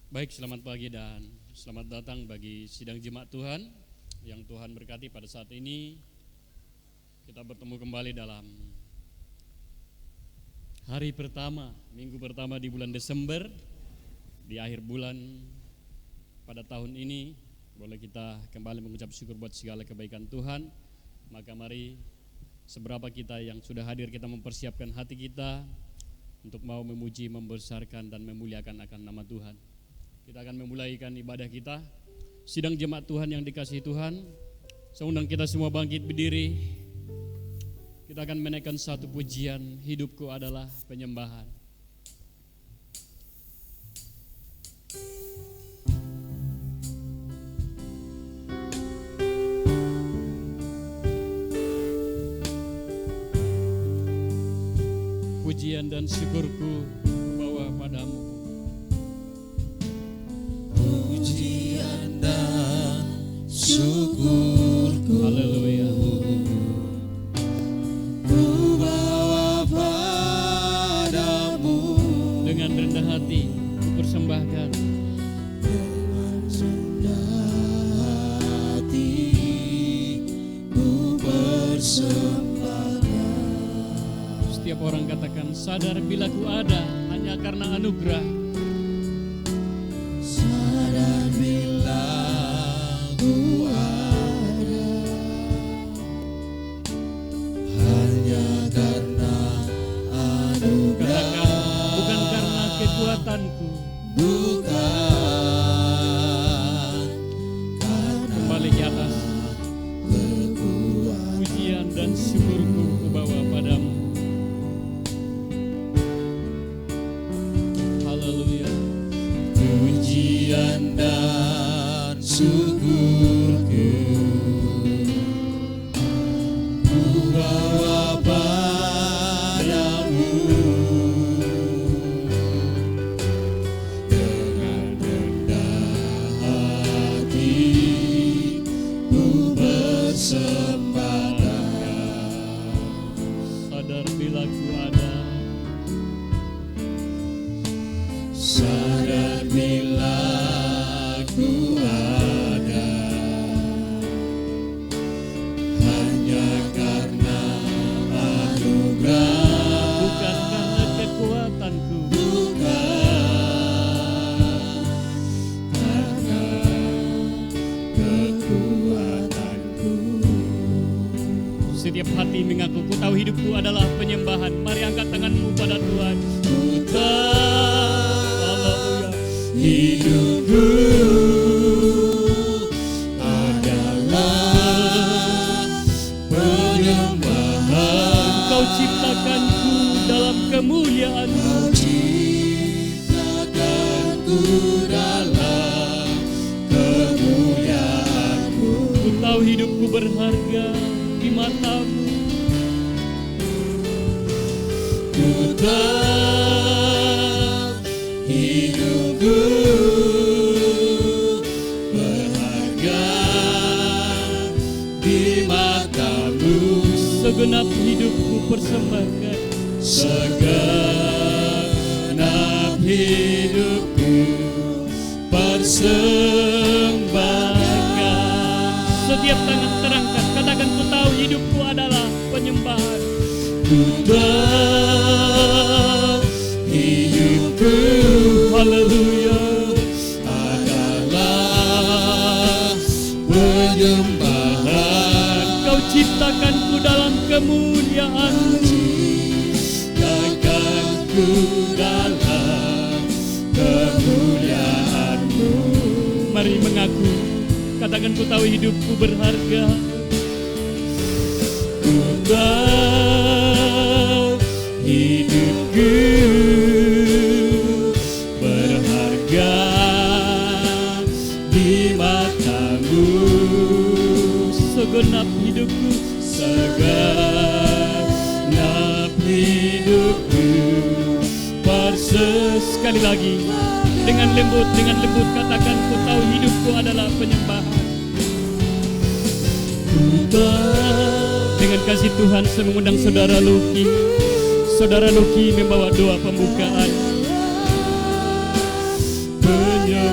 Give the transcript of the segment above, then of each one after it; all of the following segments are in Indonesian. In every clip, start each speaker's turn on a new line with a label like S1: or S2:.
S1: Baik, selamat pagi dan selamat datang bagi sidang jemaat Tuhan yang Tuhan berkati pada saat ini. Kita bertemu kembali dalam hari pertama, minggu pertama di bulan Desember, di akhir bulan pada tahun ini. Boleh kita kembali mengucap syukur buat segala kebaikan Tuhan. Maka mari seberapa kita yang sudah hadir, kita mempersiapkan hati kita untuk mau memuji, membesarkan dan memuliakan akan nama Tuhan. Kita akan memulaikan ibadah kita, sidang jemaat Tuhan yang dikasihi Tuhan. Saya undang kita semua bangkit berdiri. Kita akan menaikkan satu pujian, hidupku adalah penyembahan. Pujian dan syukurku bawa padamu.
S2: Pujian dan syukurku,
S1: Haleluya,
S2: ku bawa padamu.
S1: dengan rendah hati ku persembahkan.
S2: Dengan rendah hati ku persembahkan.
S1: Setiap orang katakan, sadar bila ku ada hanya karena anugerah.
S2: Sadar bila ku ada hanya karena anugerah.
S1: Katakan, bukan karena kekuatanku.
S2: Bukan karena
S1: Kembali ke atas. Pujian dan syukurku ku bawa padamu. Haleluya.
S2: pujian dan syukurku, ku bawa padamu. Dengan rendah hati ku persembahkan.
S1: Sadar bila ku ada.
S2: Sadar bila ku ada hanya karena anugerah.
S1: Bukan karena kekuatanku.
S2: Bukan karena kekuatanku.
S1: Setiap hati mengaku, ku tahu hidupku adalah penyembahan. Mari angkat tanganmu pada Tuhan.
S2: Ku tahu
S1: Haleluya.
S2: hidupku adalah penyembahan.
S1: Kau ciptakanku dalam kemuliaan-Mu.
S2: Kau ciptakanku dalam kemuliaan-Mu.
S1: Ku tahu hidupku berharga di mata-Mu.
S2: Ku tahu hidupku berharga di mata-Mu.
S1: Segenap hidupku persembahkan.
S2: Segenap hidupku persembahkan.
S1: Setiap tangan terangkat, katakan, ku tahu hidupku adalah penyembahan.
S2: Ku tahu hidupku,
S1: Haleluya.
S2: adalah penyembahan.
S1: Kau ciptakanku dalam kemuliaan-Mu.
S2: Ciptakanku dalam kemuliaan-Mu.
S1: Mari mengaku, katakan, ku tahu hidupku berharga.
S2: Ku tahu hidupku berharga di mata-Mu.
S1: Segenap hidupku.
S2: Segenap hidupku
S1: Sekali lagi, dengan lembut katakan, ku tahu hidupku adalah penyembahan.
S2: Ku tahu.
S1: Dengan kasih Tuhan, saya mengundang Saudara Luki. Saudara Luki membawa doa pembukaan.
S2: Penyembahan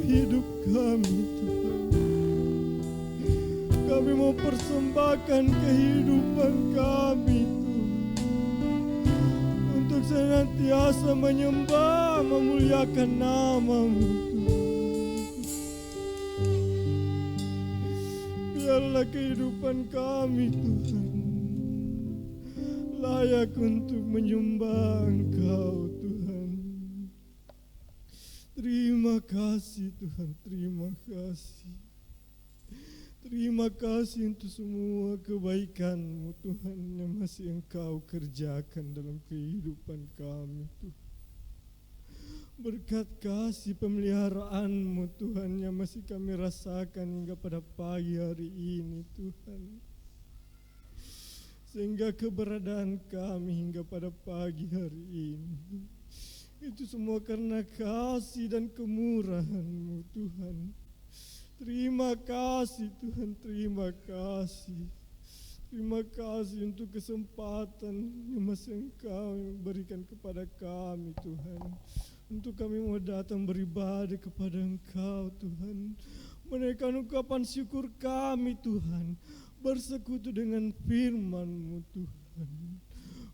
S3: hidup kami Tuhan. Kami mau persembahkan kehidupan kami Tuhan, untuk senantiasa menyembah, memuliakan nama-Mu Tuhan. Biarlah kehidupan kami Tuhan layak untuk menyembah Engkau Tuhan. Terima kasih Tuhan, terima kasih. Terima kasih untuk semua kebaikan-Mu Tuhan yang masih Engkau kerjakan dalam kehidupan kami Tuhan. Berkat kasih pemeliharaan-Mu Tuhan yang masih kami rasakan hingga pada pagi hari ini Tuhan. Sehingga keberadaan kami hingga pada pagi hari ini, itu semua karena kasih dan kemurahan-Mu Tuhan. Terima kasih Tuhan, terima kasih. Terima kasih untuk kesempatan yang masih Engkau berikan kepada kami Tuhan. Untuk kami mau datang beribadah kepada Engkau Tuhan. Menaikkan ungkapan syukur kami Tuhan. Bersekutu dengan firman-Mu Tuhan.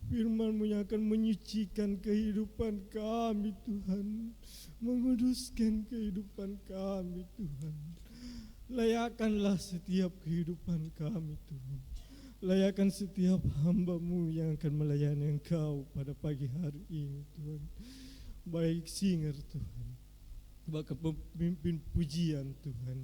S3: Firman-Mu yang akan menyucikan kehidupan kami Tuhan. Menguduskan kehidupan kami Tuhan. Layakkanlah setiap kehidupan kami Tuhan. Layakkan setiap hamba-Mu yang akan melayani Engkau pada pagi hari ini Tuhan. Baik singer Tuhan, bahkan pemimpin pujian Tuhan,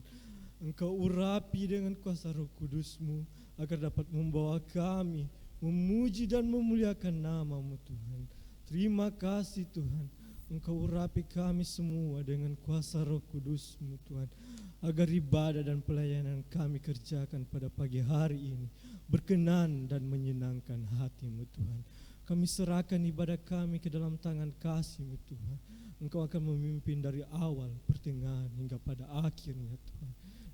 S3: Engkau urapi dengan kuasa Roh Kudus-Mu agar dapat membawa kami memuji dan memuliakan nama-Mu Tuhan. Terima kasih Tuhan, Engkau urapi kami semua dengan kuasa Roh Kudus-Mu Tuhan, agar ibadah dan pelayanan kami kerjakan pada pagi hari ini berkenan dan menyenangkan hati-Mu Tuhan. Kami serahkan ibadah kami ke dalam tangan kasih-Mu Tuhan. Engkau akan memimpin dari awal, pertengahan hingga pada akhirnya Tuhan.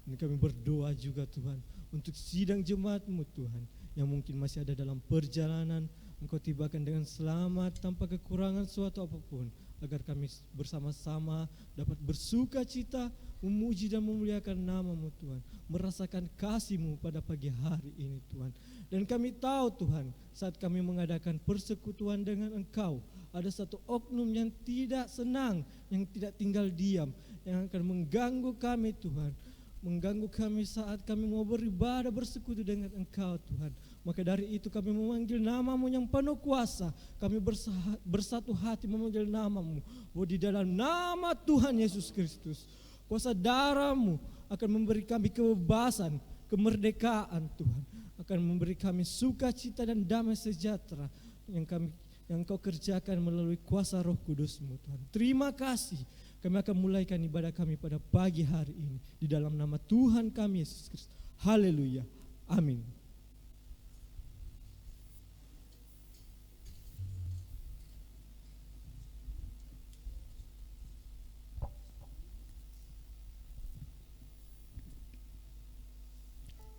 S3: Dan kami berdoa juga Tuhan untuk sidang jemaat-Mu Tuhan yang mungkin masih ada dalam perjalanan, Engkau tibakan dengan selamat tanpa kekurangan suatu apapun, agar kami bersama-sama dapat bersuka cita, memuji dan memuliakan nama-Mu Tuhan, merasakan kasih-Mu pada pagi hari ini Tuhan. Dan kami tahu Tuhan, saat kami mengadakan persekutuan dengan Engkau, ada satu oknum yang tidak senang, yang tidak tinggal diam, yang akan mengganggu kami Tuhan, mengganggu kami saat kami mau beribadah bersekutu dengan Engkau Tuhan. Maka dari itu kami memanggil nama-Mu yang penuh kuasa. Kami bersatu hati memanggil nama-Mu, bahwa di dalam nama Tuhan Yesus Kristus, kuasa darah-Mu akan memberi kami kebebasan, kemerdekaan Tuhan, akan memberi kami sukacita dan damai sejahtera yang Engkau kerjakan melalui kuasa Roh Kudus-Mu Tuhan. Terima kasih. Kami akan mulaikan ibadah kami pada pagi hari ini di dalam nama Tuhan kami Yesus Kristus. Haleluya. Amin.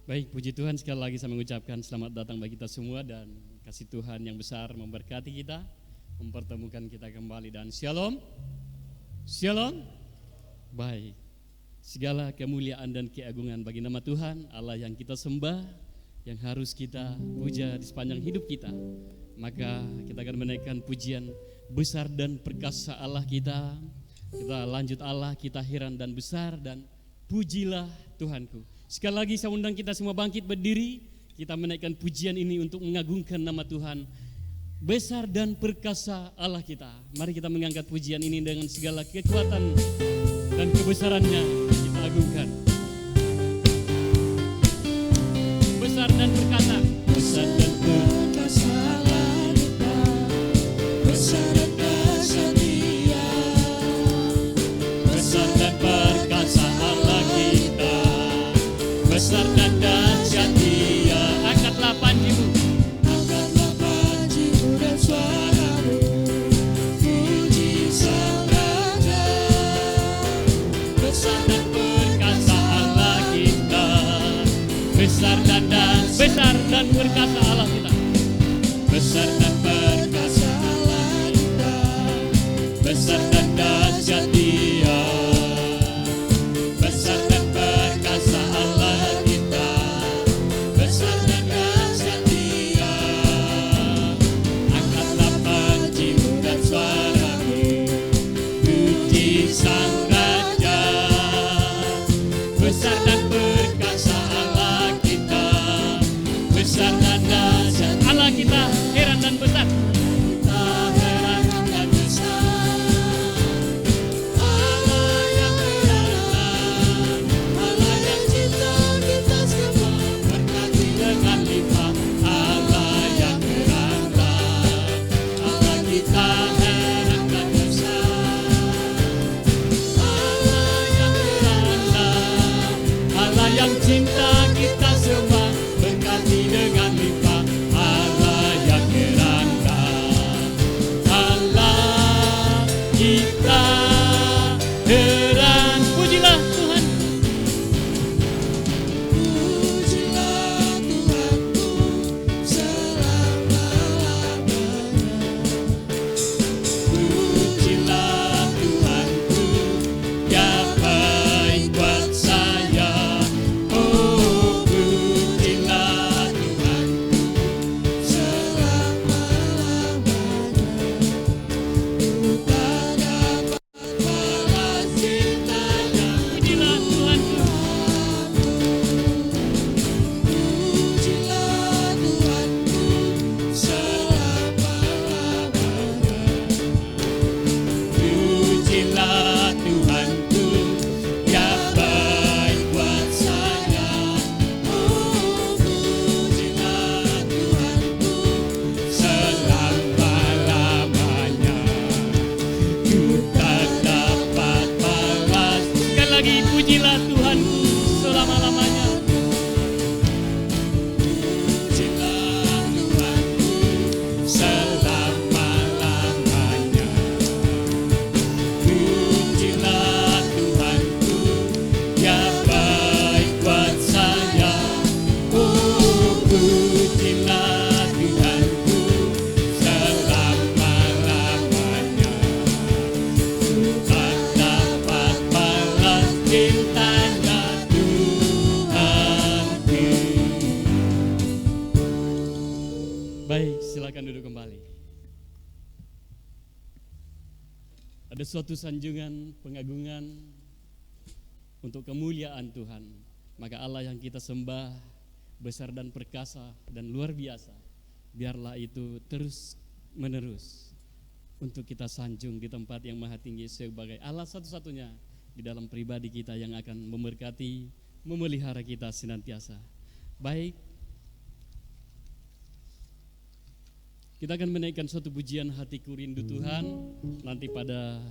S1: Baik, puji Tuhan, sekali lagi saya mengucapkan selamat datang bagi kita semua, dan kasih Tuhan yang besar memberkati kita, mempertemukan kita kembali, dan shalom. Shalom. Baik, segala kemuliaan dan keagungan bagi nama Tuhan Allah yang kita sembah, yang harus kita puja di sepanjang hidup kita. Maka kita akan menaikkan pujian besar dan perkasa Allah kita. Kita lanjut Allah, kita heran dan besar, dan pujilah Tuhanku. Sekali lagi saya undang kita semua bangkit berdiri. Kita menaikkan pujian ini untuk mengagungkan nama Tuhan besar dan perkasa Allah kita. Mari kita mengangkat pujian ini dengan segala kekuatan dan kebesarannya kita agungkan. Besar dan perkasa, besar dan perkasa Allah kita, besar dan dahsyat Dia, besar dan perkasa Allah kita, besar dan dahsyat Dia. Angkatlah panjimu, angkatlah panjimu dan suaramu, puji Sang Raja. Besar dan perkasa Allah kita, besar dan perkasa Allah kita, besar dan perkasa Allah kita, besar dan dahsyat Dia. Sang Raja. Besar dan perkasa Allah kita, besar dan dahsyat Allah kita, heran dan besar. Kita heran dan besar. Allah yang heran, Allah yang cinta kita semua, berkati dengan limpah. Allah yang heran, Allah kita heran dan besar. Allah yang heran, Allah yang cinta kita semua, berkati dengan limpah. Allah yang heran, Allah kita heran. Pujilah Tuhan. Pujilah Tuhanku selama-lamanya. Pujilah Tuhanku, ya baik buat saya. Oh, pujilah Tuhanku selama-lamanya. Ku tak dapat balas cintanya. Pujilah Tuhanku. Pujilah Tuhanku selama-lamanya. Pujilah Tuhanku, ya baik buat saya. Oh, pujilah Tuhanku selama-lamanya. Ku tak dapat balas. Sekali lagi, pujilah Tuhanku selama-lamanya. Pujilah Tuhanku selama-lamanya. Pujilah Tuhanku, ya baik buat saya. Oh, pujilah Tuhanku selama-lamanya. Ku tak dapat balas cintanya Tuhanku. Baik, silakan duduk kembali. Ada suatu sanjungan pengagungan untuk kemuliaan Tuhan. Maka Allah yang kita sembah besar dan perkasa dan luar biasa. Biarlah itu terus menerus untuk kita sanjung di tempat yang maha tinggi sebagai Allah satu-satunya di dalam pribadi kita yang akan memberkati, memelihara kita senantiasa. Baik, kita akan menaikkan suatu pujian Hatiku Rindu Tuhan. Nanti pada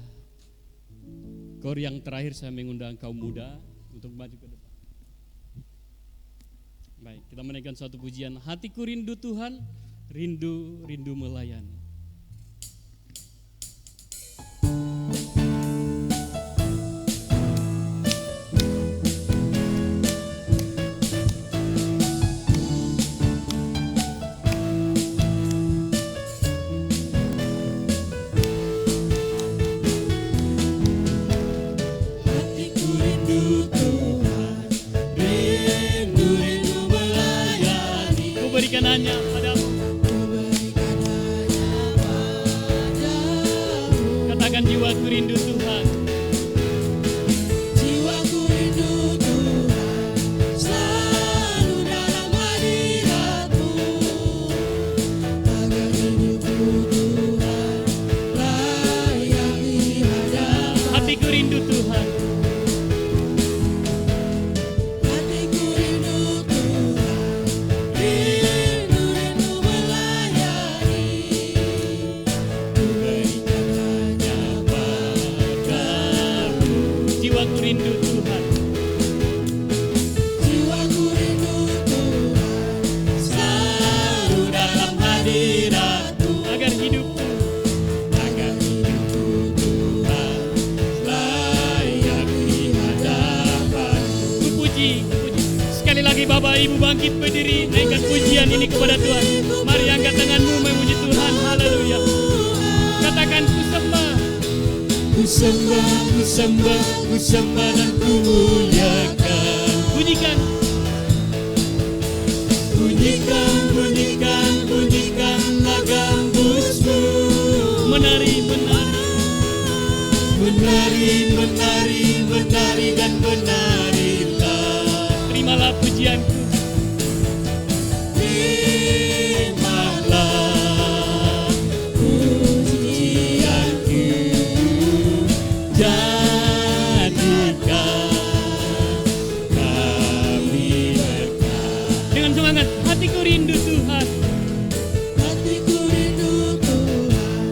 S1: kor yang terakhir saya mengundang kaum muda untuk maju ke depan. Baik, kita menaikkan suatu pujian Hatiku Rindu Tuhan, rindu melayani. Hatiku rindu Tuhan, rindu melayani. Ku berikan hanya padamu. Katakan jiwaku rindu Tuhan. Jiwaku rindu Tuhan, selalu dalam hadirat-Mu. Agar hidupku Tuhan layak di hadapan. Hatiku rindu Tuhan. Hatiku rindu Tuhan, rindu melayani. Ku berikan hanya padamu. Jiwaku rindu Tuhan. Jiwaku rindu Tuhan, selalu dalam hadirat-Mu. Agar hidupku Tuhan layak di hadapan. Ku puji. Sekali lagi Bapak Ibu bangkit berdiri, naikkan pujian ini kepada Tuhan. Mari angkat tanganmu memuji Tuhan. Haleluya. Katakan ku sembah. Ku sembah, ku sembah, ku sembah dan ku muliakan. Bunyikan. Bunyikan, bunyikan, bunyikan gambusmu. Menari, menari. Menari
S2: menari, menari dan menarilah.
S1: Terimalah pujianku.
S2: Terimalah pujianku, jadikan kami berkat.
S1: Dengan semangat, hatiku rindu Tuhan.
S2: Hatiku rindu Tuhan,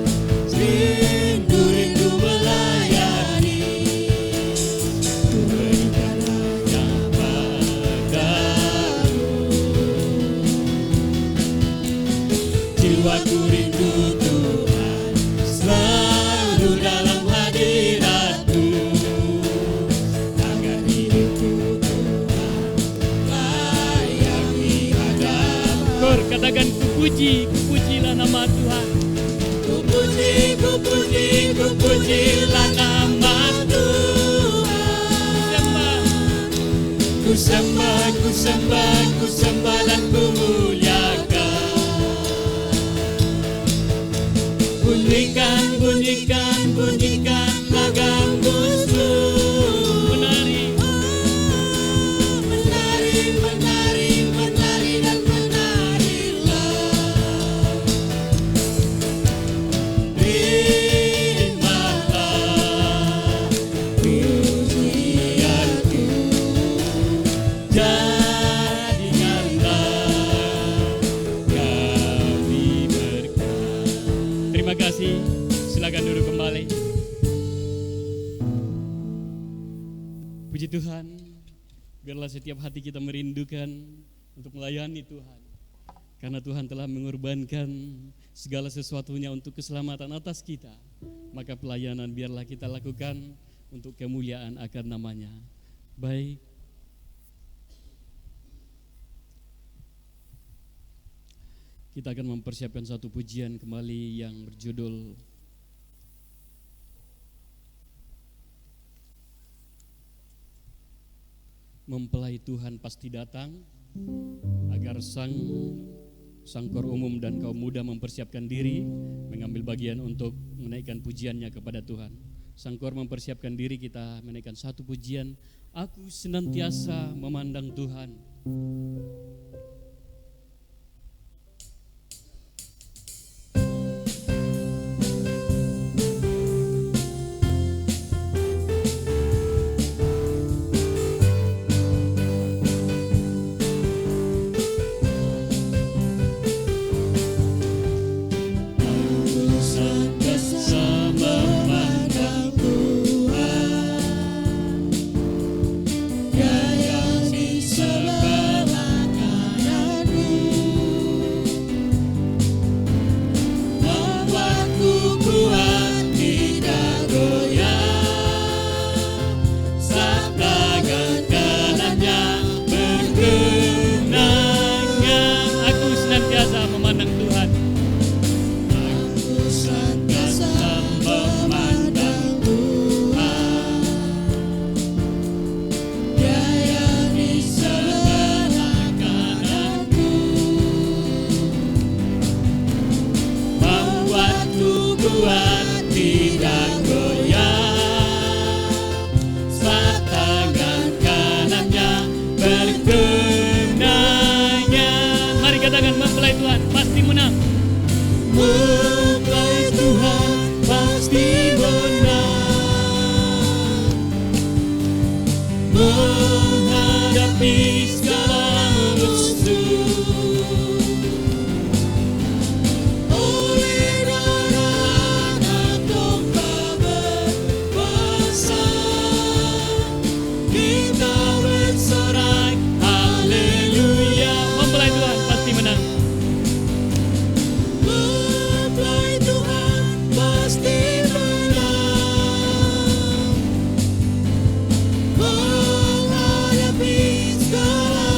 S2: rindu melayani. Ku berikan hanya padamu. Jiwaku rindu Tuhan, selalu dalam hadirat-Mu. Agar hidupku Tuhan layak di hadapan.
S1: Kor, katakan kupujilah nama Tuhan.
S2: Kupujilah nama Tuhan. Ku sembah dan ku muliakan. Bunyikan lagam Gusmu. Menari dan menarilah. Terimalah pujianku, jadikanlah kami berkat.
S1: Terima kasih. Silakan duduk kembali. Puji Tuhan. Biarlah setiap hati kita merindukan untuk melayani Tuhan. Karena Tuhan telah mengorbankan segala sesuatunya untuk keselamatan atas kita. Maka pelayanan biarlah kita lakukan untuk kemuliaan akan namanya. Baik. Kita akan mempersiapkan satu pujian kembali yang berjudul Mempelai Tuhan pasti datang. Agar sangkor umum dan kaum muda mempersiapkan diri mengambil bagian untuk menaikkan pujiannya kepada Tuhan. Sangkor mempersiapkan diri, kita menaikkan satu pujian, Aku senantiasa memandang Tuhan.
S2: Menghadapi segala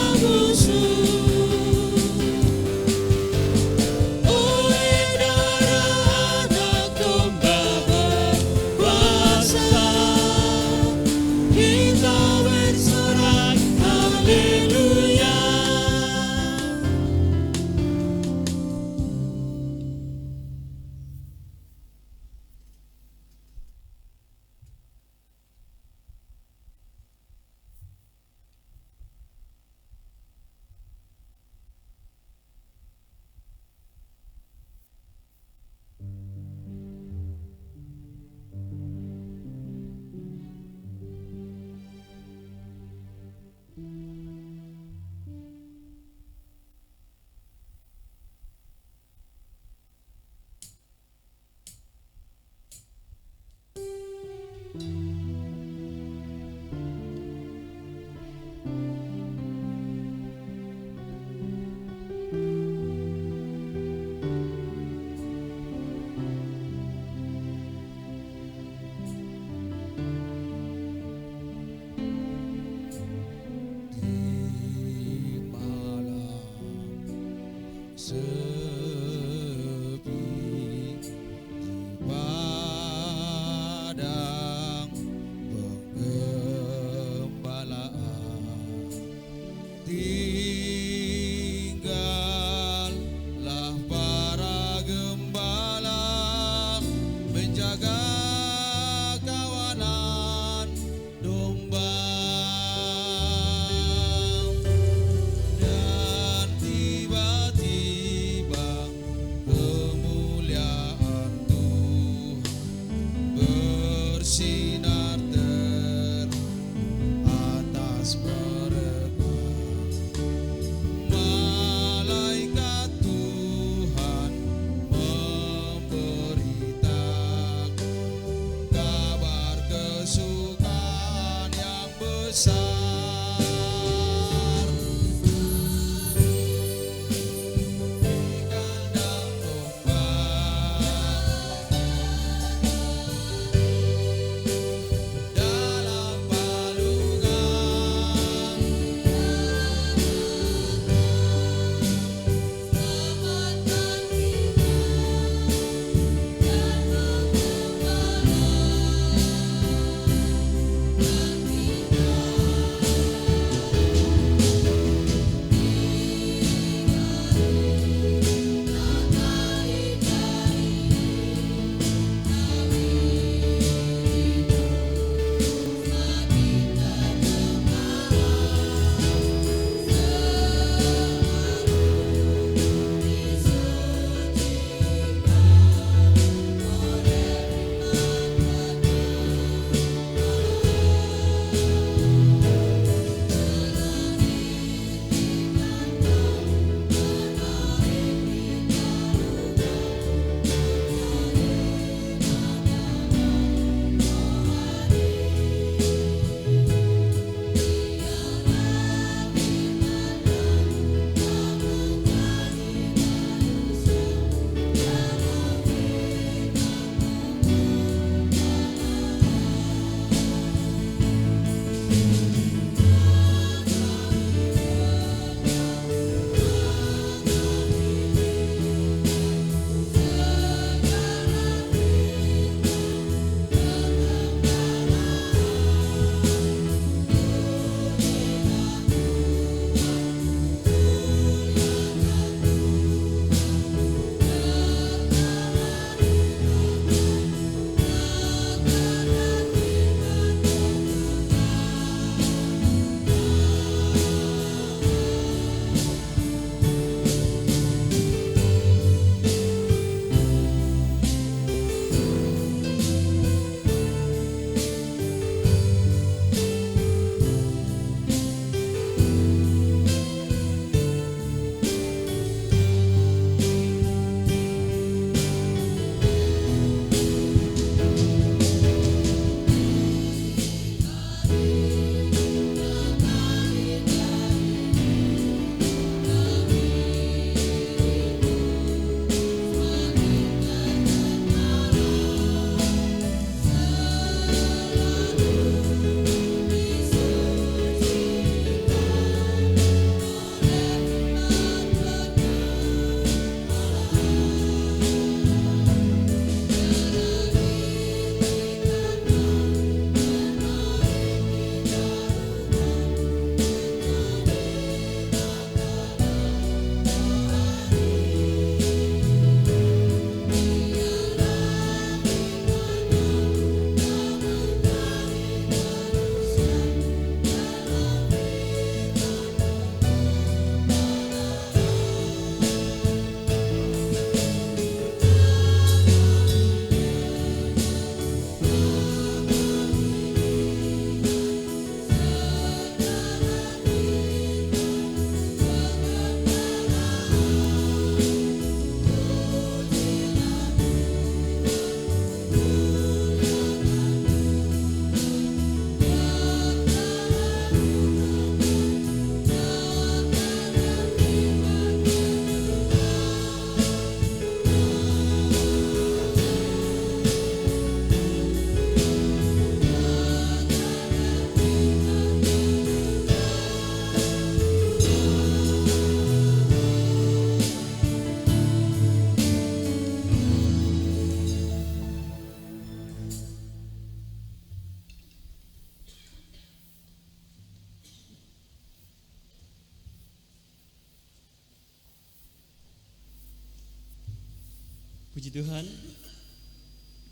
S1: Puji Tuhan,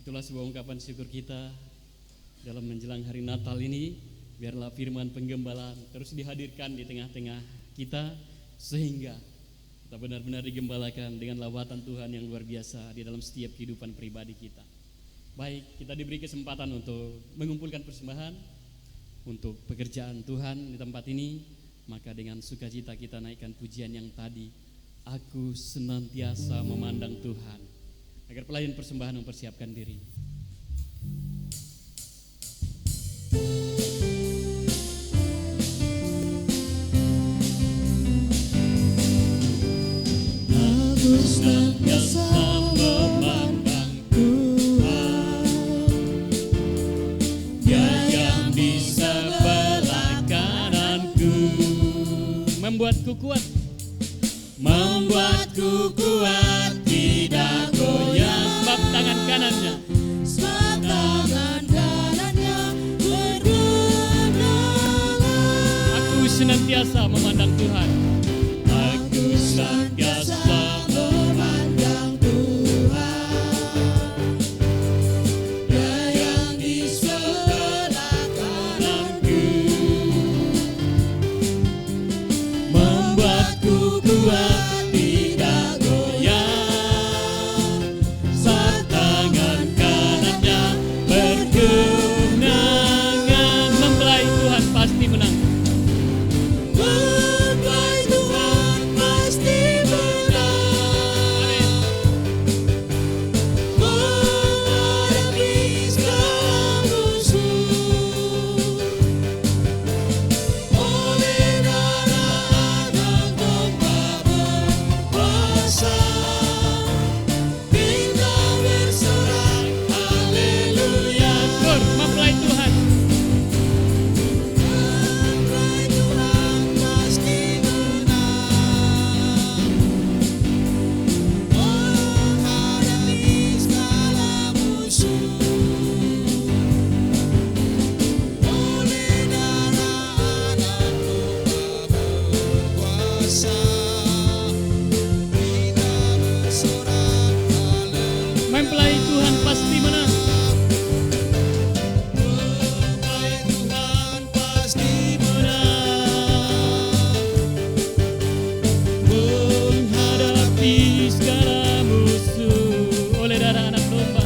S1: itulah sebuah ungkapan syukur kita dalam menjelang hari Natal ini. Biarlah firman penggembalaan terus dihadirkan di tengah-tengah kita, sehingga kita benar-benar digembalakan dengan lawatan Tuhan yang luar biasa di dalam setiap kehidupan pribadi kita. Baik, kita diberi kesempatan untuk mengumpulkan persembahan untuk pekerjaan Tuhan di tempat ini. Maka dengan sukacita kita naikkan pujian yang tadi, aku senantiasa memandang Tuhan. Agar pelayan persembahan mempersiapkan diri.
S2: senantiasa memandang Tuhan, Dia yang di sebelah kananku,
S1: membuatku kuat,
S2: membuatku kuat, tidak goyah.
S1: sebab tangan kanannya
S2: Sebab tangan kanannya berkemenangan.
S1: aku senantiasa memandang Tuhan.
S2: Aku senantiasa memandang Tuhan, Dia yang di sebelah kananku, membuatku kuat, tidak goyah. Saat tangan kanannya berkemenangan.
S1: Mempelai Tuhan pasti menang.
S2: Mempelai Tuhan pasti menang, menghadapi segala musuh. Oleh darah Anak Domba berkuasa, kita bersorak haleluya.
S1: Kur, mempelai Tuhan.
S2: Mempelai Tuhan pasti menang, menghadapi segala musuh. Oleh darah Anak Domba berkuasa, kita bersorak haleluya.
S1: Mempelai Tuhan pasti menang.
S2: Mempelai Tuhan pasti menang,
S1: Menghadapi segala musuh oleh darah anak domba.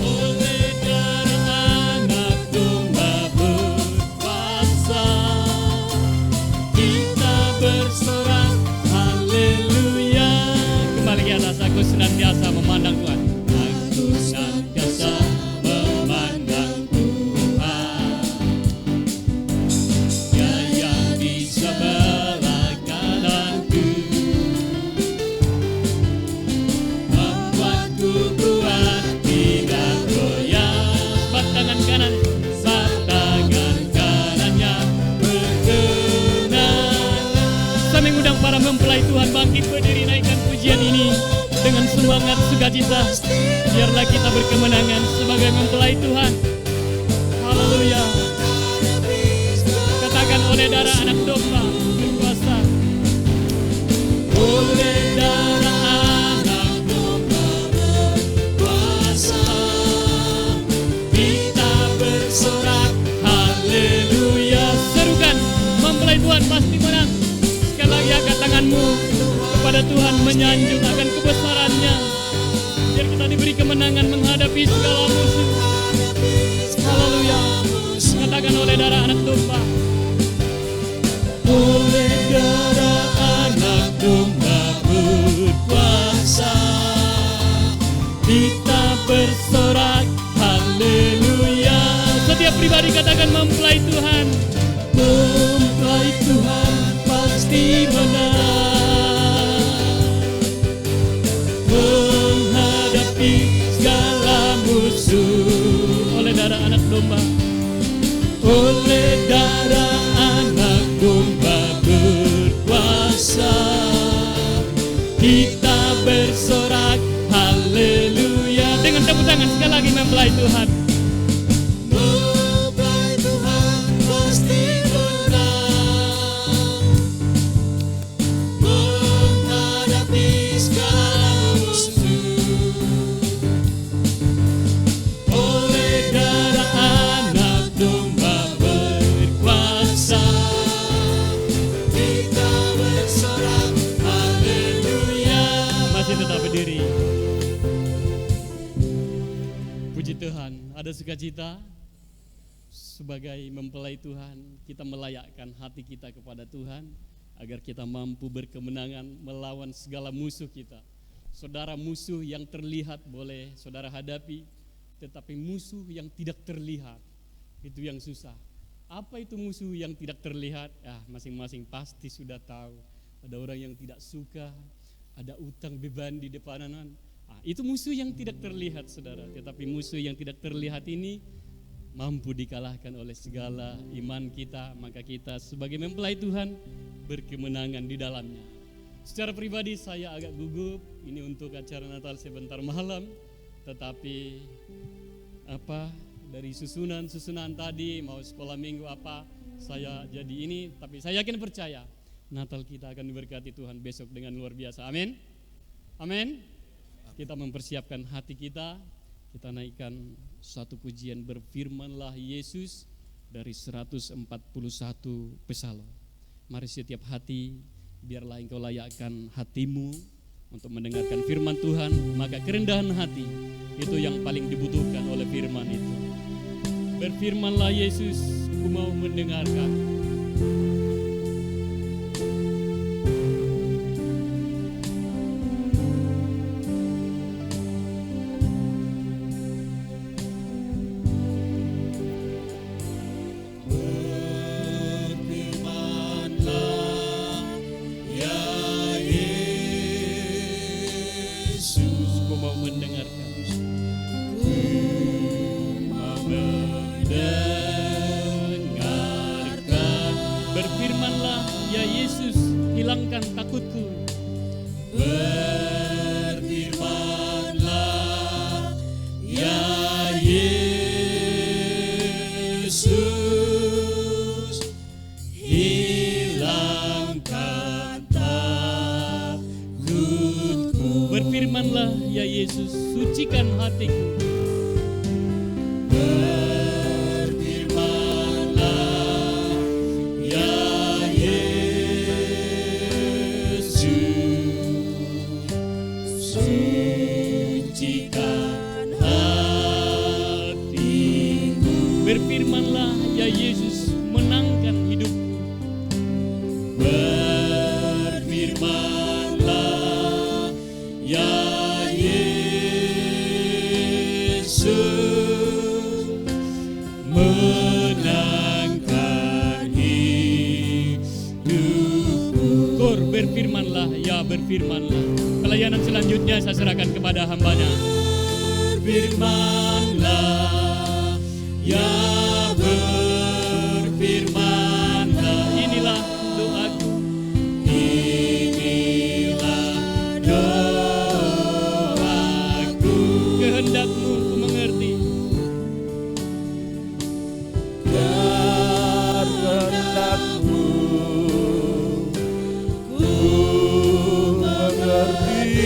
S2: oleh darah Anak Domba berkuasa, kita bersorak haleluya.
S1: Kembali ke atas, aku senantiasa memandang Tuhan.
S2: Aku senantiasa memandang Tuhan, Dia yang di sebelah kananku, membuatku kuat, tidak goyah.
S1: Sebab tangan kanan
S2: Saat tangan kanannya berkemenangan.
S1: Saya mengundang para mempelai Tuhan bangkit berdiri, naikkan pujian ini dengan semangat sukacita. Biarlah kita berkemenangan sebagai mempelai Tuhan. Haleluya. Katakan oleh darah anak domba berkuasa.
S2: Oleh darah Anak Domba berkuasa, kita bersorak haleluya.
S1: Serukan, mempelai Tuhan pasti menang. Sekali lagi angkat tanganmu kepada Tuhan, menyanjung akan kebesarannya. Biar kita diberi kemenangan menghadapi segala musuh. Haleluya. Katakan oleh darah anak domba.
S2: Oleh darah Anak Domba berkuasa, kita bersorak haleluya.
S1: Setiap pribadi katakan mempelai Tuhan.
S2: Mempelai Tuhan pasti menang, menghadapi segala musuh.
S1: Oleh darah anak domba.
S2: Oleh darah Anak Domba berkuasa, kita bersorak haleluya.
S1: Dengan tepuk tangan sekali lagi mempelai Tuhan.
S2: Mempelai Tuhan pasti menang, menghadapi segala musuh. Oleh darah Anak Domba berkuasa, kita bersorak haleluya.
S1: Masih tetap berdiri. Puji Tuhan, ada sukacita sebagai mempelai Tuhan. Kita melayakkan hati kita kepada Tuhan agar kita mampu berkemenangan melawan segala musuh kita. Saudara, musuh yang terlihat boleh saudara hadapi, tetapi musuh yang tidak terlihat itu yang susah. Apa itu musuh yang tidak terlihat? Masing-masing pasti sudah tahu. Ada orang yang tidak suka, ada utang beban di depan anak. Itu musuh yang tidak terlihat, saudara. Tetapi musuh yang tidak terlihat ini mampu dikalahkan oleh segala iman kita. Maka kita sebagai mempelai Tuhan berkemenangan di dalamnya. Secara pribadi saya agak gugup, ini untuk acara Natal sebentar malam. Tetapi dari susunan tadi, mau sekolah minggu saya jadi ini. Tapi saya yakin percaya Natal kita akan diberkati Tuhan besok dengan luar biasa. Amin. Amin. Kita mempersiapkan hati kita naikkan satu pujian berfirmanlah Yesus dari 141 Psalm. Mari setiap hati, biarlah engkau layakkan hatimu untuk mendengarkan firman Tuhan. Maka kerendahan hati itu yang paling dibutuhkan oleh firman itu. Berfirmanlah Yesus, ku mau mendengarkan. Hilangkan takutku.
S2: Berfirmanlah ya Yesus, hilangkan takutku.
S1: Berfirmanlah ya Yesus, sucikan hatiku. Berfirmanlah ya Yesus, menangkan hidupku.
S2: Berfirmanlah ya Yesus, menangkan hidupku.
S1: Kor berfirmanlah, ya berfirmanlah. Pelayanan selanjutnya saya serahkan kepada hambanya.
S2: Berfirmanlah ya berfirmanlah.
S1: Inilah doaku.
S2: Inilah doaku.
S1: Kehendakmu ku mengerti.
S2: Kehendakmu ku mengerti.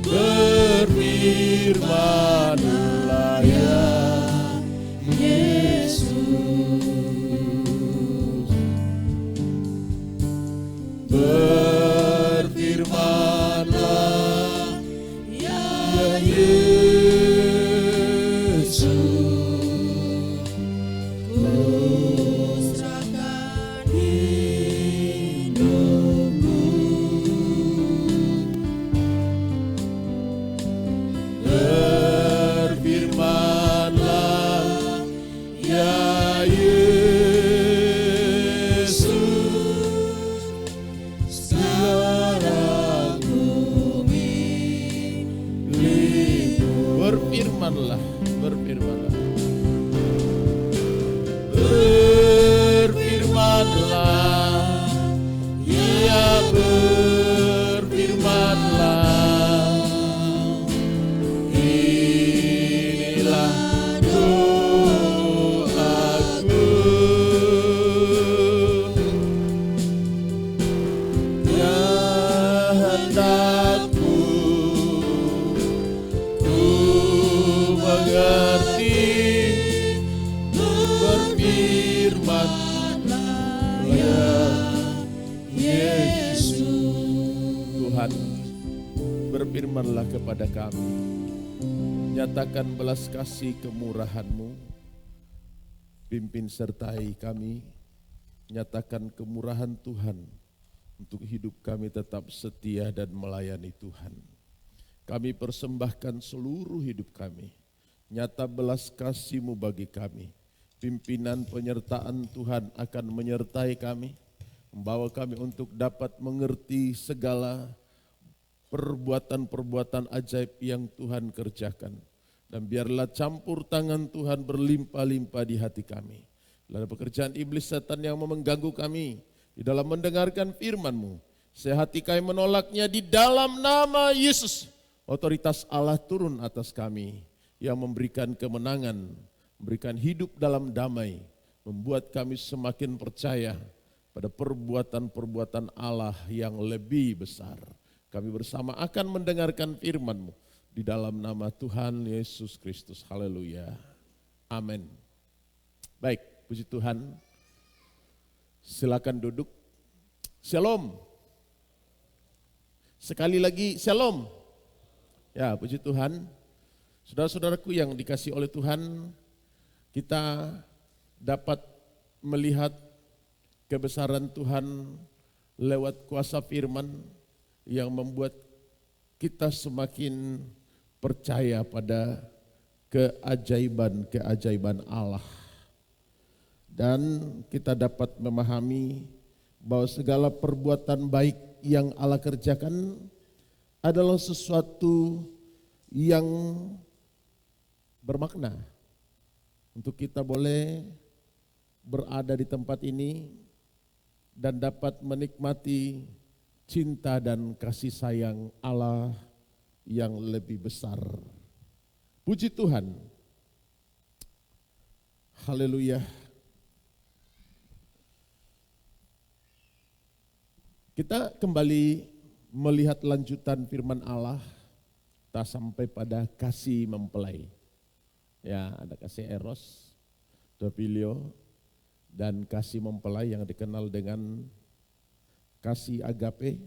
S2: Berfirmanlah ya berfirmanlah ya Yesus, ku serahkan hidupku. Berfirmanlah ya Yesus, berfirmanlah, berfirmanlah, berfirmanlah, ya berfirmanlah. Inilah doaku. Kehendakmu mengerti. Berfirmanlah ya Yesus.
S4: Tuhan, berfirmanlah kepada kami, nyatakan belas kasih kemurahan-Mu, pimpin sertai kami, nyatakan kemurahan Tuhan untuk hidup kami tetap setia dan melayani Tuhan. Kami persembahkan seluruh hidup kami, nyata belas kasih-Mu bagi kami. Pimpinan penyertaan Tuhan akan menyertai kami, membawa kami untuk dapat mengerti segala perbuatan-perbuatan ajaib yang Tuhan kerjakan. Dan biarlah campur tangan Tuhan berlimpah-limpah di hati kami. Lalu pekerjaan iblis setan yang mengganggu kami di dalam mendengarkan firman-Mu, sehati kami menolaknya di dalam nama Yesus. Otoritas Allah turun atas kami yang memberikan kemenangan, memberikan hidup dalam damai, membuat kami semakin percaya pada perbuatan-perbuatan Allah yang lebih besar. Kami bersama akan mendengarkan firman-Mu di dalam nama Tuhan Yesus Kristus. Haleluya. Amin. Baik, puji Tuhan. Silakan duduk. Shalom. Sekali lagi shalom. Ya, puji Tuhan. Saudara-saudaraku yang dikasihi oleh Tuhan, kita dapat melihat kebesaran Tuhan lewat kuasa firman yang membuat kita semakin percaya pada keajaiban-keajaiban Allah. Dan kita dapat memahami bahwa segala perbuatan baik yang Allah kerjakan adalah sesuatu yang bermakna untuk kita boleh berada di tempat ini dan dapat menikmati cinta dan kasih sayang Allah yang lebih besar. Puji Tuhan. Haleluya. Kita kembali melihat lanjutan firman Allah. Kita sampai pada kasih mempelai. Ya, ada kasih eros, topilio, dan kasih mempelai yang dikenal dengan kasih agape,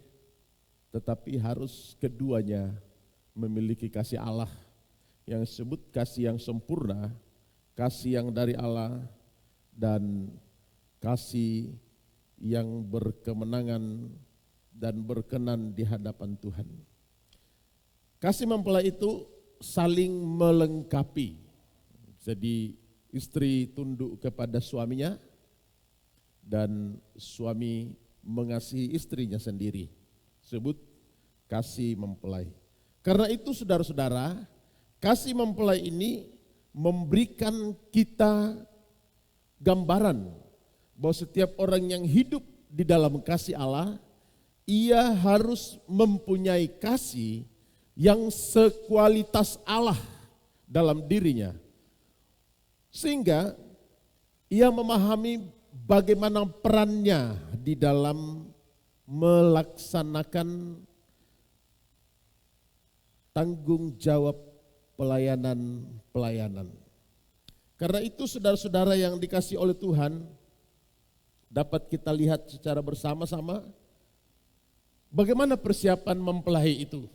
S4: tetapi harus keduanya memiliki kasih Allah yang disebut kasih yang sempurna, kasih yang dari Allah, dan kasih yang berkemenangan dan berkenan di hadapan Tuhan. Kasih mempelai itu saling melengkapi. Jadi istri tunduk kepada suaminya dan suami mengasihi istrinya sendiri. Sebut kasih mempelai. Karena itu saudara-saudara, kasih mempelai ini memberikan kita gambaran bahwa setiap orang yang hidup di dalam kasih Allah, ia harus mempunyai kasih yang sekualitas Allah dalam dirinya. Sehingga ia memahami bagaimana perannya di dalam melaksanakan tanggung jawab pelayanan. Karena itu saudara-saudara yang dikasihi oleh Tuhan, dapat kita lihat secara bersama-sama bagaimana persiapan mempelai itu.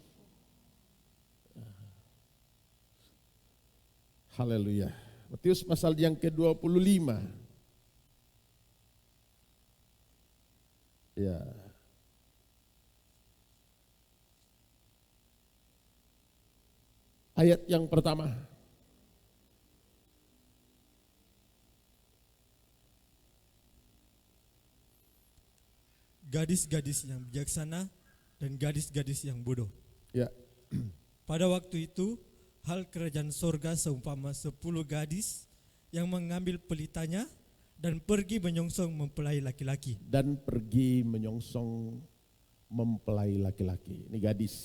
S4: Haleluya. Matius pasal yang ke-25. Ya. Ayat yang pertama.
S3: Gadis-gadis yang bijaksana dan gadis-gadis yang bodoh.
S4: Ya.
S3: Pada waktu itu, hal kerajaan sorga seumpama 10 gadis yang mengambil pelitanya dan pergi menyongsong mempelai laki-laki.
S4: Dan pergi menyongsong mempelai laki-laki. Ini gadis.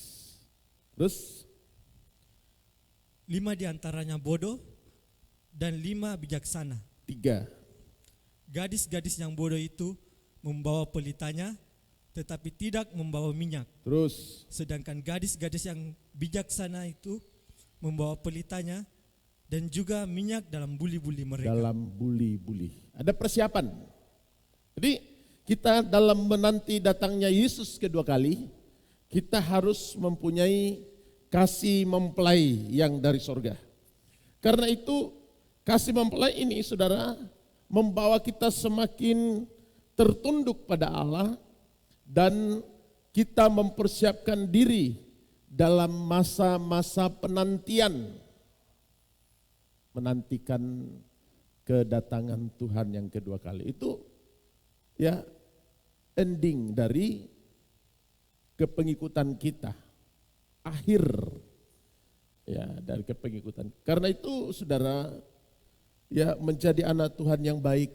S4: Terus
S3: 5 diantaranya bodoh dan 5 bijaksana.
S4: 3.
S3: Gadis-gadis yang bodoh itu membawa pelitanya tetapi tidak membawa minyak.
S4: Terus
S3: Sedangkan gadis-gadis yang bijaksana itu membawa pelitanya dan juga minyak dalam buli-buli mereka.
S4: dalam buli-buli. Ada persiapan. Jadi kita dalam menanti datangnya Yesus kedua kali, kita harus mempunyai kasih mempelai yang dari sorga. Karena itu kasih mempelai ini saudara membawa kita semakin tertunduk pada Allah dan kita mempersiapkan diri dalam masa-masa penantian. Menantikan kedatangan Tuhan yang kedua kali. Itu ya ending dari kepengikutan kita. akhir ya dari pengikutan. Karena itu saudara, ya menjadi anak Tuhan yang baik,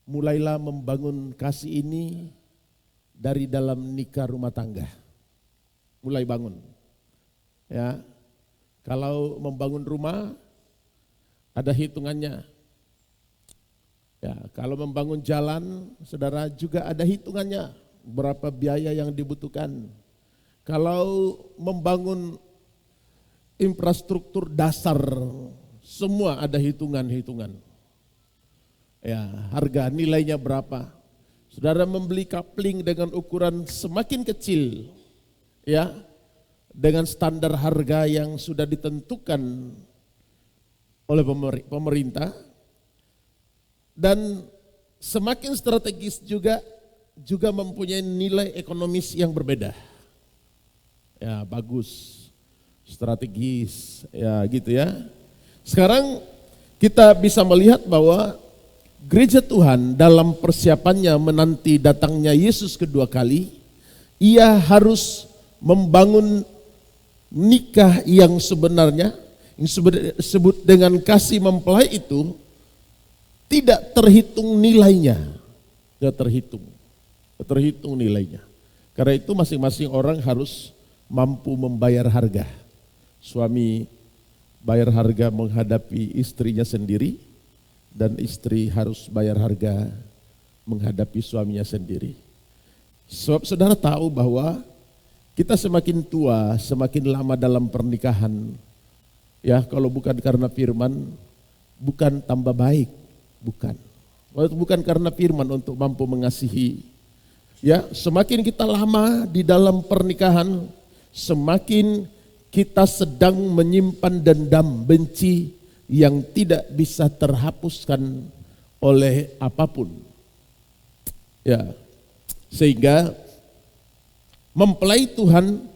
S4: mulailah membangun kasih ini dari dalam nikah rumah tangga. Mulai bangun. Ya. Kalau membangun rumah ada hitungannya. Ya, kalau membangun jalan, saudara, juga ada hitungannya. Berapa biaya yang dibutuhkan. Kalau membangun infrastruktur dasar, semua ada hitungan-hitungan. Ya, harga nilainya berapa. Saudara membeli kapling dengan ukuran semakin kecil, ya, dengan standar harga yang sudah ditentukan oleh pemerintah, dan semakin strategis juga mempunyai nilai ekonomis yang berbeda. Ya, bagus, strategis, ya gitu ya. Sekarang kita bisa melihat bahwa gereja Tuhan dalam persiapannya menanti datangnya Yesus kedua kali, ia harus membangun nikah yang sebenarnya, yang disebut dengan kasih mempelai itu tidak terhitung nilainya, tidak terhitung nilainya. Karena itu masing-masing orang harus mampu membayar harga. Suami bayar harga menghadapi istrinya sendiri, dan istri harus bayar harga menghadapi suaminya sendiri. Sebab saudara tahu bahwa kita semakin tua, semakin lama dalam pernikahan, ya kalau bukan karena firman, bukan tambah baik, bukan. Bukan karena firman untuk mampu mengasihi. Ya, semakin kita lama di dalam pernikahan, semakin kita sedang menyimpan dendam, benci yang tidak bisa terhapuskan oleh apapun. Ya, sehingga mempelai Tuhan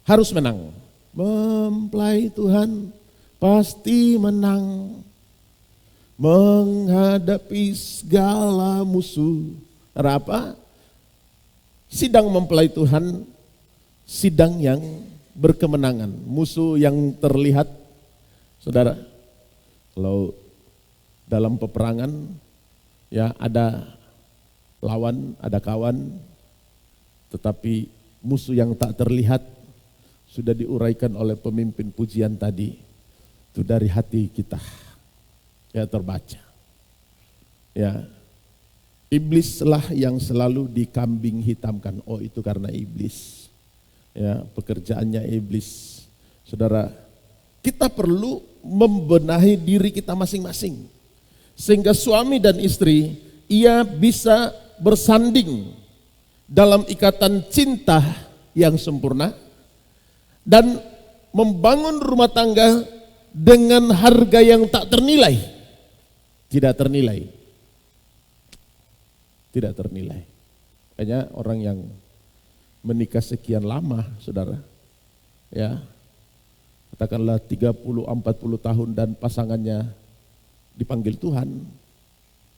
S4: harus menang. Mempelai Tuhan pasti menang menghadapi segala musuh. Karena apa? Sidang mempelai Tuhan, sidang yang berkemenangan. Musuh yang terlihat, saudara, kalau dalam peperangan ya ada lawan, ada kawan, tetapi musuh yang tak terlihat sudah diuraikan oleh pemimpin pujian tadi. Itu dari hati kita ya terbaca. Ya, iblislah yang selalu dikambing hitamkan. Oh, itu karena iblis. Ya, pekerjaannya iblis. Saudara, kita perlu membenahi diri kita masing-masing. Sehingga suami dan istri ia bisa bersanding dalam ikatan cinta yang sempurna dan membangun rumah tangga dengan harga yang tak ternilai. Tidak ternilai. Tidak ternilai. Hanya orang yang menikah sekian lama, saudara, ya, katakanlah 30-40 tahun dan pasangannya dipanggil Tuhan,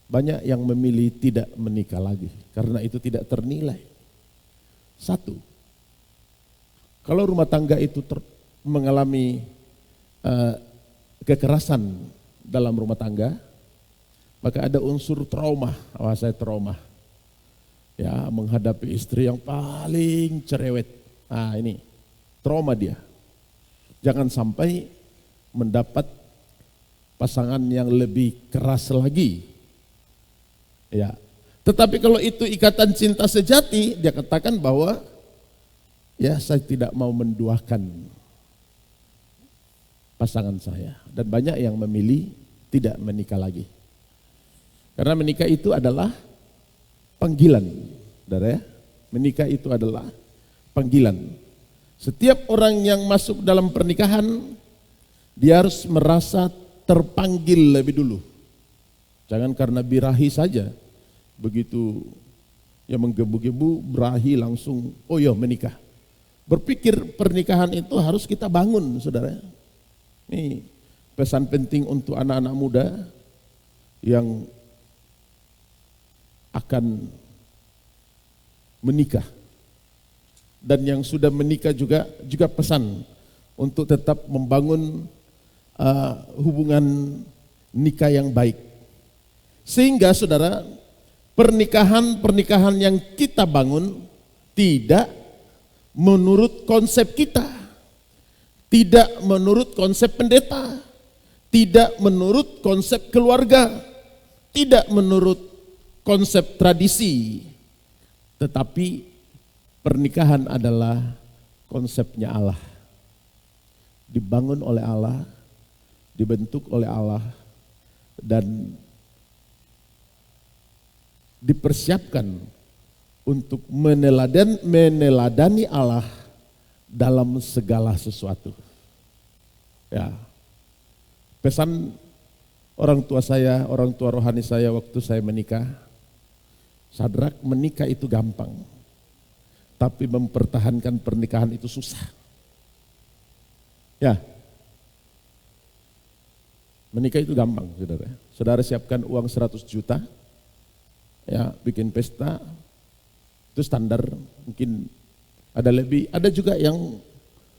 S4: banyak yang memilih tidak menikah lagi karena itu tidak ternilai. Satu, kalau rumah tangga itu mengalami kekerasan dalam rumah tangga, maka ada unsur trauma. Saya trauma. Ya, menghadapi istri yang paling cerewet. Nah, ini trauma dia. Jangan sampai mendapat pasangan yang lebih keras lagi. Ya. Tetapi kalau itu ikatan cinta sejati, dia katakan bahwa ya saya tidak mau menduakan pasangan saya. Dan banyak yang memilih tidak menikah lagi. Karena menikah itu adalah panggilan, saudara ya. Menikah itu adalah panggilan. Setiap orang yang masuk dalam pernikahan, dia harus merasa terpanggil lebih dulu. Jangan karena birahi saja, begitu ya menggebu-gebu birahi langsung, oh ya menikah. Berpikir pernikahan itu harus kita bangun, saudara. Ini pesan penting untuk anak-anak muda yang akan menikah. dan yang sudah menikah juga pesan untuk tetap membangun hubungan nikah yang baik. Sehingga saudara, pernikahan yang kita bangun tidak menurut konsep kita, tidak menurut konsep pendeta, tidak menurut konsep keluarga, tidak menurut konsep tradisi, tetapi pernikahan adalah konsepnya Allah. Dibangun oleh Allah, dibentuk oleh Allah, dan dipersiapkan untuk meneladani Allah dalam segala sesuatu. Ya. Pesan orang tua saya, orang tua rohani saya waktu saya menikah, Sadrak, menikah itu gampang, tapi mempertahankan pernikahan itu susah. Ya, menikah itu gampang, saudara. Saudara siapkan uang 100 juta, ya, bikin pesta, itu standar. Mungkin ada lebih, ada juga yang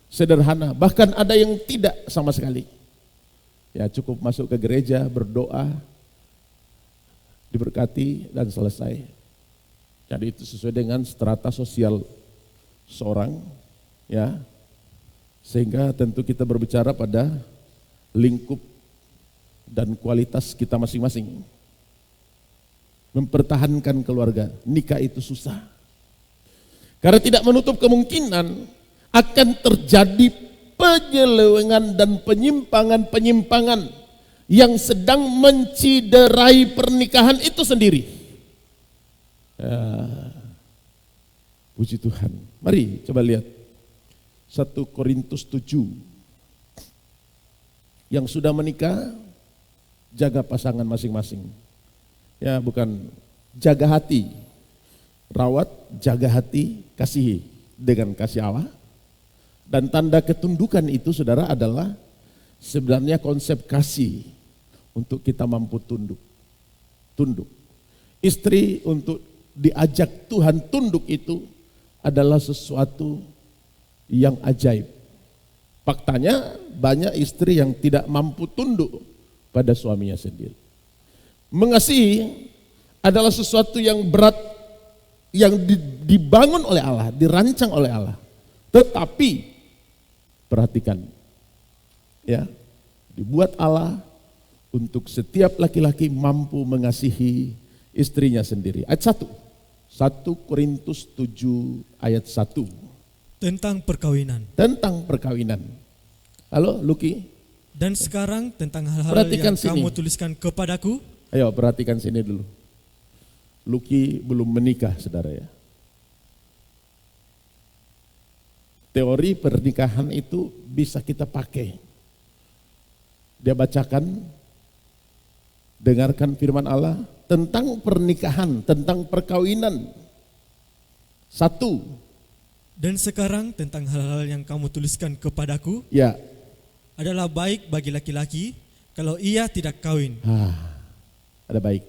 S4: sederhana, bahkan ada yang tidak sama sekali. Ya, cukup masuk ke gereja, berdoa, diberkati, dan selesai. Jadi itu sesuai dengan strata sosial seorang, ya. Sehingga tentu kita berbicara pada lingkup dan kualitas kita masing-masing. Mempertahankan keluarga, nikah itu susah. Karena tidak menutup kemungkinan akan terjadi penyelewengan dan penyimpangan-penyimpangan yang sedang menciderai pernikahan itu sendiri. Ya, puji Tuhan. Mari coba lihat 1 Korintus 7. Yang sudah menikah, jaga pasangan masing-masing. Ya, bukan jaga hati, rawat, jaga hati, kasihi dengan kasih Allah. Dan tanda ketundukan itu, saudara, adalah sebenarnya konsep kasih untuk kita mampu tunduk. Istri untuk diajak Tuhan tunduk itu adalah sesuatu yang ajaib. Faktanya banyak istri yang tidak mampu tunduk pada suaminya sendiri. Mengasihi adalah sesuatu yang berat, yang dibangun oleh Allah, dirancang oleh Allah. Tetapi perhatikan, ya, dibuat Allah untuk setiap laki-laki mampu mengasihi istrinya sendiri. Ayat 1 Korintus 7 ayat 1.
S3: Tentang perkawinan.
S4: Tentang perkawinan. Halo Luki.
S3: Dan sekarang tentang hal-hal
S4: Perhatikan
S3: yang
S4: sini.
S3: kamu tuliskan kepadaku.
S4: Ayo perhatikan sini dulu. Luki belum menikah, saudara, ya. Teori pernikahan itu bisa kita pakai. Dia bacakan, dengarkan firman Allah tentang pernikahan, tentang perkawinan. 1.
S3: Dan sekarang tentang hal-hal yang kamu tuliskan kepadaku,
S4: Ya.
S3: adalah baik bagi laki-laki kalau ia tidak kawin.
S4: Ada baik.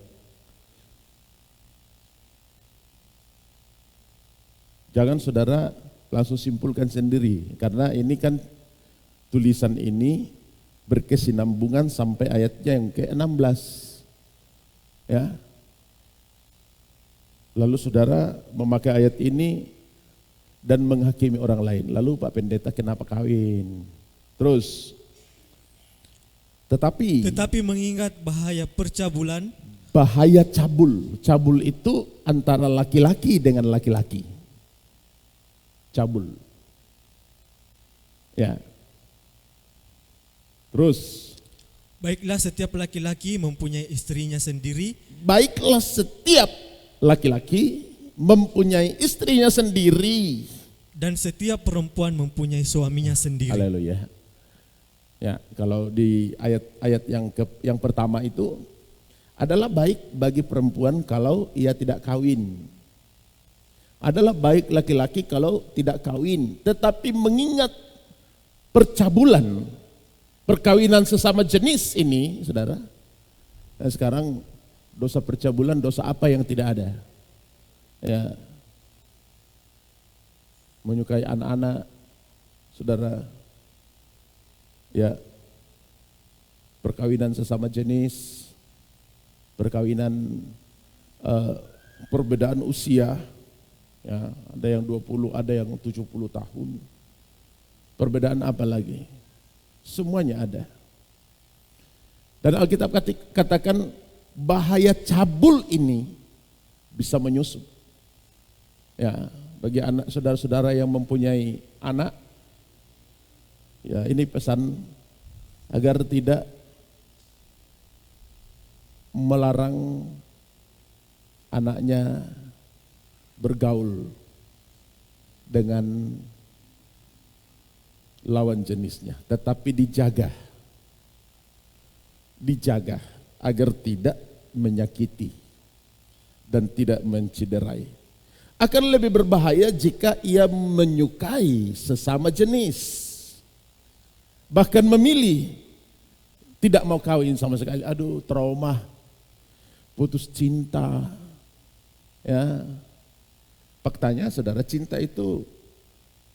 S4: Jangan saudara langsung simpulkan sendiri, karena ini kan tulisan ini berkesinambungan sampai ayatnya yang ke-16. Ya. Lalu saudara memakai ayat ini dan menghakimi orang lain. Lalu Pak Pendeta kenapa kawin? Terus, tetapi
S3: mengingat bahaya percabulan,
S4: bahaya cabul itu antara laki-laki dengan laki-laki. Cabul. Ya. Terus,
S3: baiklah setiap laki-laki mempunyai istrinya sendiri.
S4: baiklah setiap laki-laki mempunyai istrinya sendiri.
S3: Dan setiap perempuan mempunyai suaminya sendiri.
S4: Haleluya. Ya, kalau di ayat-ayat yang pertama itu adalah baik bagi perempuan kalau ia tidak kawin. Adalah baik laki-laki kalau tidak kawin, tetapi mengingat percabulan, perkawinan sesama jenis ini, saudara. Nah, sekarang dosa percabulan, dosa apa yang tidak ada? Ya. menyukai anak-anak, saudara, ya, perkawinan sesama jenis, perkawinan perbedaan usia, ya, ada yang 20, ada yang 70 tahun. Perbedaan apa lagi? Semuanya ada. Dan Alkitab katakan bahaya cabul ini bisa menyusup. Ya, bagi anak saudara-saudara yang mempunyai anak, ya ini pesan agar tidak melarang anaknya bergaul dengan lawan jenisnya, tetapi dijaga agar tidak menyakiti dan tidak mencederai. Akan lebih berbahaya jika ia menyukai sesama jenis, bahkan memilih tidak mau kawin sama sekali. Aduh, trauma, putus cinta. Ya, faktanya saudara, cinta itu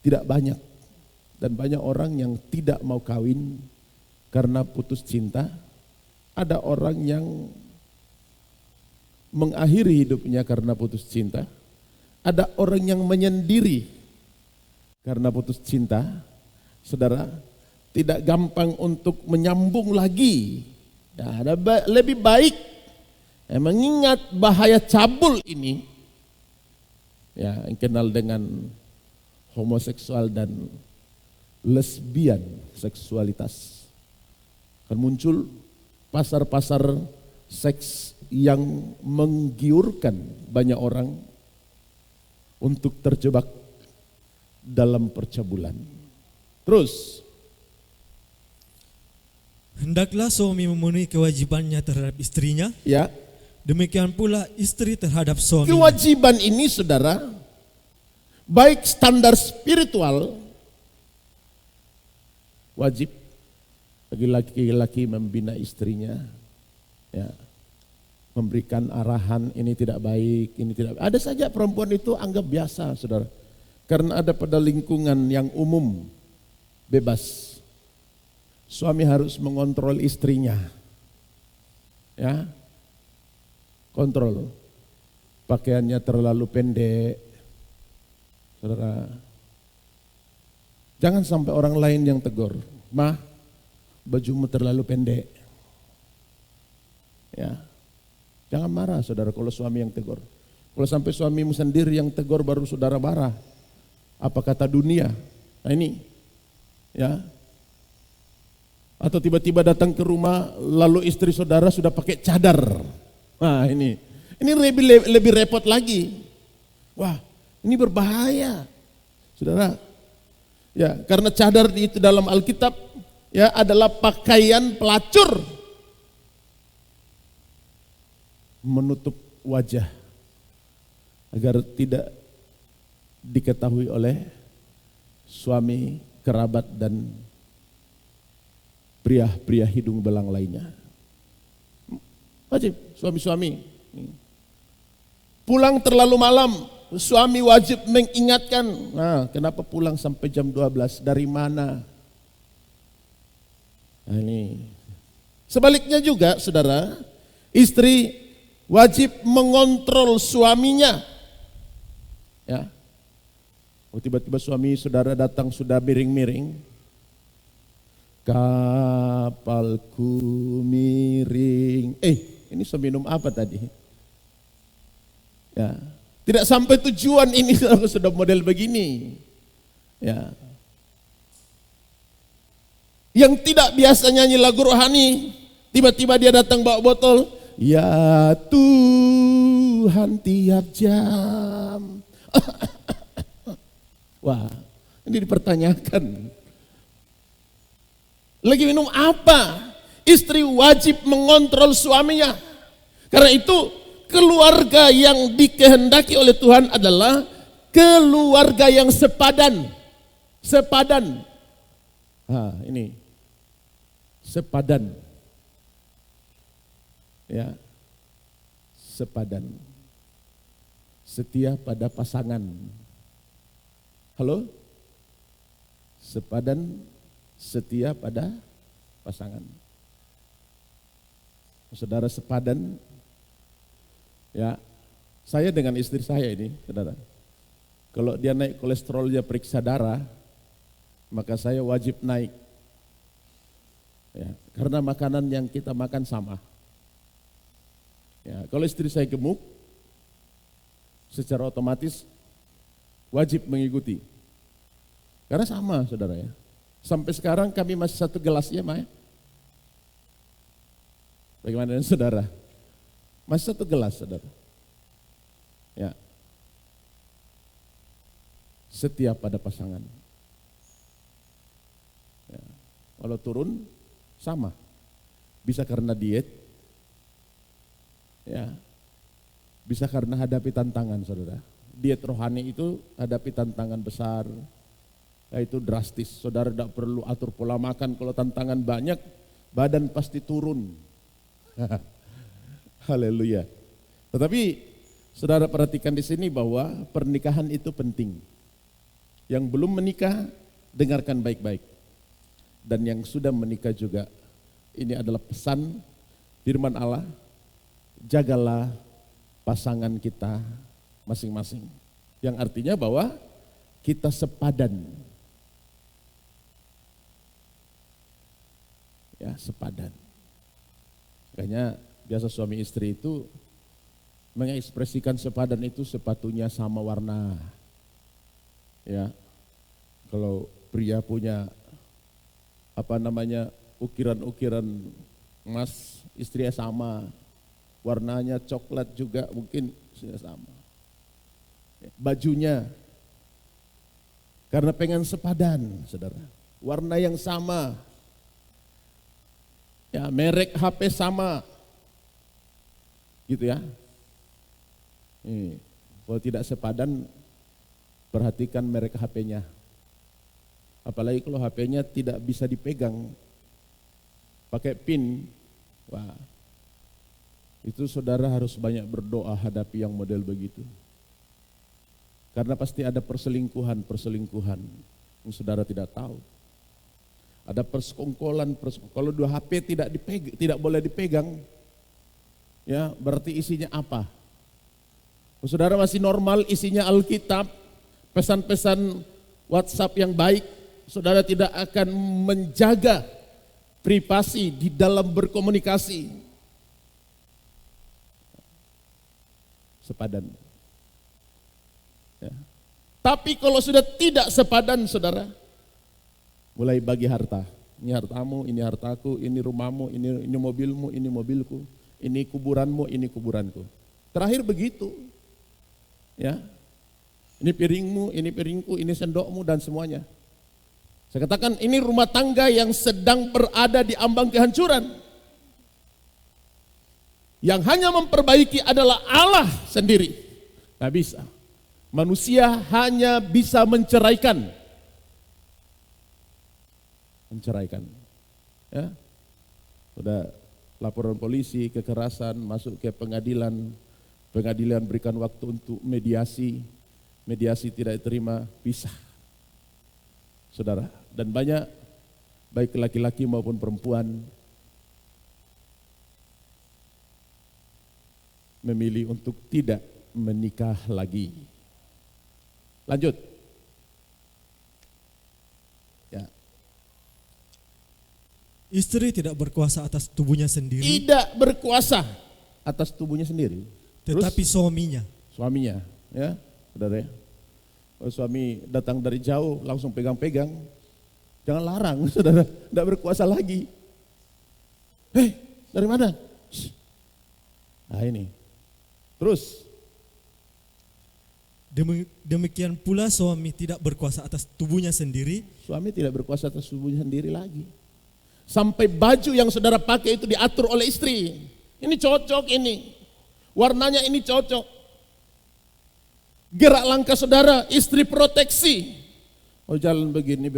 S4: tidak banyak, dan banyak orang yang tidak mau kawin karena putus cinta. Ada orang yang mengakhiri hidupnya karena putus cinta. Ada orang yang menyendiri karena putus cinta. Saudara, tidak gampang untuk menyambung lagi. Ya, lebih baik mengingat bahaya cabul ini, ya, yang kenal dengan homoseksual dan lesbian seksualitas. Akan muncul pasar-pasar seks yang menggiurkan banyak orang untuk terjebak dalam percabulan. Terus,
S3: hendaklah suami memenuhi kewajibannya terhadap istrinya,
S4: ya,
S3: demikian pula istri terhadap suami.
S4: kewajiban ini saudara, baik standar spiritual, wajib bagi laki-laki membina istrinya, ya, memberikan arahan, ini tidak baik, ini tidak. Ada saja perempuan itu anggap biasa, saudara, karena ada pada lingkungan yang umum, bebas. Suami harus mengontrol istrinya, ya, kontrol. Pakaiannya terlalu pendek, saudara. Jangan sampai orang lain yang tegur, "Mah, bajumu terlalu pendek." Ya, jangan marah saudara kalau suami yang tegur. Kalau sampai suamimu sendiri yang tegur baru saudara marah, apa kata dunia? Nah ini, ya. Atau tiba-tiba datang ke rumah lalu istri saudara sudah pakai cadar. Nah ini lebih repot lagi. Wah, ini berbahaya, saudara. Ya, karena cadar itu dalam Alkitab, ya, adalah pakaian pelacur, menutup wajah agar tidak diketahui oleh suami, kerabat, dan pria-pria hidung belang lainnya. Wajib suami-suami pulang terlalu malam, suami wajib mengingatkan. Nah, kenapa pulang sampai jam 12? Dari mana? Nah, ini. Sebaliknya juga, saudara, istri wajib mengontrol suaminya. Ya. Oh, tiba-tiba suami saudara datang sudah miring-miring. Kapalku miring. Ini minum apa tadi? Ya, tidak sampai tujuan ini sudah model begini. Ya. Yang tidak biasa nyanyi lagu rohani, tiba-tiba dia datang bawa botol. Ya Tuhan tiap jam. Wah, ini dipertanyakan. Lagi minum apa? Istri wajib mengontrol suaminya. Karena itu keluarga yang dikehendaki oleh Tuhan adalah keluarga yang sepadan. Sepadan. Nah, ini. Sepadan. Ya. Sepadan. Setia pada pasangan. Halo? Sepadan, setia pada pasangan. Saudara sepadan, ya, saya dengan istri saya ini, saudara, kalau dia naik kolesterolnya periksa darah, maka saya wajib naik. Ya, karena makanan yang kita makan sama. Ya, kalau istri saya gemuk, secara otomatis wajib mengikuti. Karena sama, saudara ya. Sampai sekarang kami masih satu gelas ya, Maya. Bagaimana dengan saudara? Masih satu gelas, saudara. Ya. Setia pada pasangan. Ya. Kalau turun, sama. Bisa karena diet, ya. Bisa karena hadapi tantangan, saudara. Diet rohani itu hadapi tantangan besar, yaitu drastis. Saudara tidak perlu atur pola makan, kalau tantangan banyak, badan pasti turun. Haleluya. Tetapi saudara perhatikan di sini bahwa pernikahan itu penting. Yang belum menikah, dengarkan baik-baik. Dan yang sudah menikah juga, ini adalah pesan firman Allah, jagalah pasangan kita masing-masing. Yang artinya bahwa kita sepadan. Ya, sepadan. Makanya biasa suami istri itu mengekspresikan sepadan itu sepatunya sama warna. Ya. Kalau pria punya ukiran-ukiran emas, istrinya sama. Warnanya coklat juga mungkin sudah sama. Bajunya, karena pengen sepadan, saudara. Warna yang sama. Ya, merek HP sama. Gitu ya. Kalau tidak sepadan, perhatikan merek HP-nya. Apalagi kalau HP-nya tidak bisa dipegang. Pakai PIN. Wah. Itu saudara harus banyak berdoa hadapi yang model begitu. Karena pasti ada perselingkuhan yang saudara tidak tahu. Ada persekongkolan. Kalau dua HP tidak boleh dipegang, ya berarti isinya apa? Saudara masih normal, isinya Alkitab, pesan-pesan WhatsApp yang baik, saudara tidak akan menjaga privasi di dalam berkomunikasi. Sepadan. Ya. Tapi kalau sudah tidak sepadan, saudara, mulai bagi harta. Ini hartamu, ini hartaku, ini rumahmu, ini mobilmu, ini mobilku, ini kuburanmu, ini kuburanku. Terakhir begitu. Ya. Ini piringmu, ini piringku, ini sendokmu dan semuanya. Saya katakan ini rumah tangga yang sedang berada di ambang kehancuran. Yang hanya memperbaiki adalah Allah sendiri. Nggak bisa. Manusia hanya bisa menceraikan. Ya. Sudah laporan polisi, kekerasan, masuk ke pengadilan. Pengadilan berikan waktu untuk mediasi. Mediasi tidak diterima, pisah. Saudara, dan banyak baik laki-laki maupun perempuan memilih untuk tidak menikah lagi. Lanjut. Ya.
S3: Istri tidak berkuasa atas tubuhnya sendiri.
S4: Tidak berkuasa atas tubuhnya sendiri.
S3: Tetapi suaminya.
S4: Suaminya, ya, saudara ya. Kalau suami datang dari jauh langsung pegang-pegang, jangan larang, saudara, tidak berkuasa lagi. Hei, dari mana? Nah ini, terus.
S3: Demikian pula suami tidak berkuasa atas tubuhnya sendiri.
S4: Suami tidak berkuasa atas tubuhnya sendiri lagi. Sampai baju yang saudara pakai itu diatur oleh istri. Ini cocok ini, warnanya ini cocok. Gerak langkah saudara, istri proteksi. Oh jalan begini,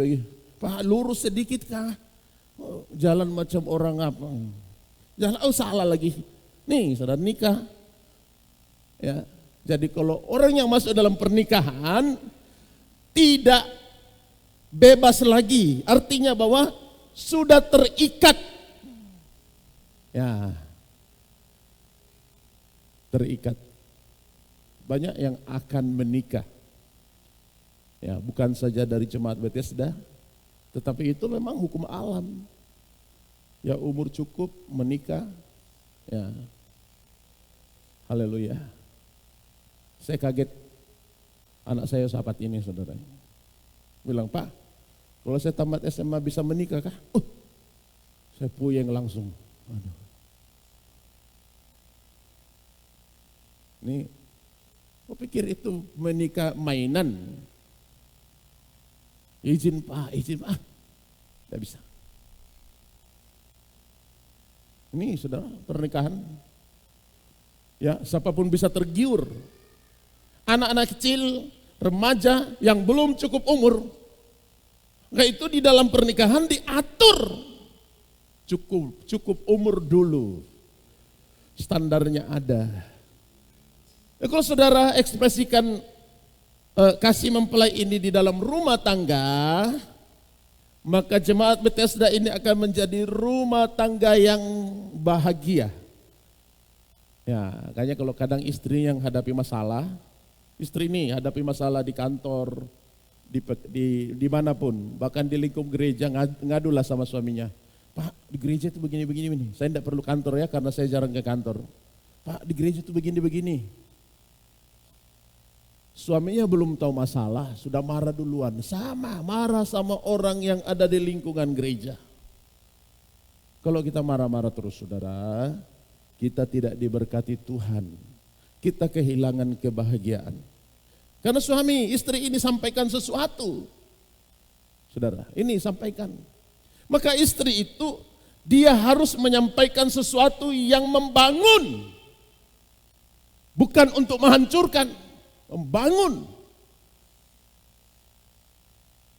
S4: Pak lurus sedikit kah? Oh, jalan macam orang apa? Jalan, oh salah lagi. Nih saudara nikah. Ya, jadi kalau orang yang masuk dalam pernikahan, tidak bebas lagi. Artinya bahwa sudah terikat. Ya. Terikat. Banyak yang akan menikah. Ya, bukan saja dari jemaat Bethesda, tetapi itu memang hukum alam. Ya, umur cukup menikah. Ya. Haleluya. Saya kaget, anak saya sahabat ini saudara. Bilang, Pak, kalau saya tamat SMA bisa menikah kah? Saya puyeng langsung. Aduh. Ini, aku pikir itu menikah mainan. Izin Pak, tidak bisa. Ini saudara, pernikahan. Ya, siapapun bisa tergiur. Anak-anak kecil, remaja yang belum cukup umur, itu di dalam pernikahan diatur cukup umur dulu, standarnya ada. Kalau saudara ekspresikan kasih mempelai ini di dalam rumah tangga, maka jemaat Bethesda ini akan menjadi rumah tangga yang bahagia. Ya, kayaknya kalau kadang istri yang hadapi masalah, istri ini hadapi masalah di kantor, di manapun, bahkan di lingkup gereja, ngadulah sama suaminya. Pak, di gereja itu begini. Saya tidak perlu kantor ya, karena saya jarang ke kantor. Pak, di gereja itu begini. Suaminya belum tahu masalah, sudah marah duluan. Marah sama orang yang ada di lingkungan gereja. Kalau kita marah-marah terus, saudara, kita tidak diberkati Tuhan. Kita kehilangan kebahagiaan. Karena suami istri ini sampaikan sesuatu. Saudara, ini sampaikan. Maka istri itu dia harus menyampaikan sesuatu yang membangun. Bukan untuk menghancurkan, membangun.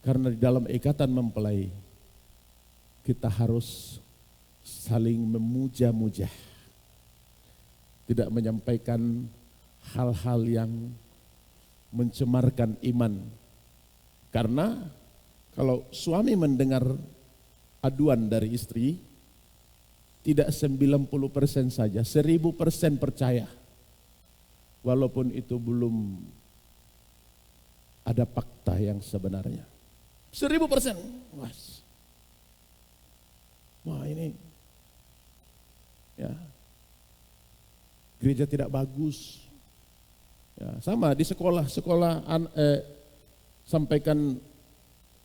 S4: Karena di dalam ikatan mempelai kita harus saling memuja-muja. Tidak menyampaikan hal-hal yang mencemarkan iman. Karena kalau suami mendengar aduan dari istri, tidak 90% saja, 1000% percaya. Walaupun itu belum ada fakta yang sebenarnya. 1000%. Wah ini, ya, gereja tidak bagus. Ya, sama di sekolah sampaikan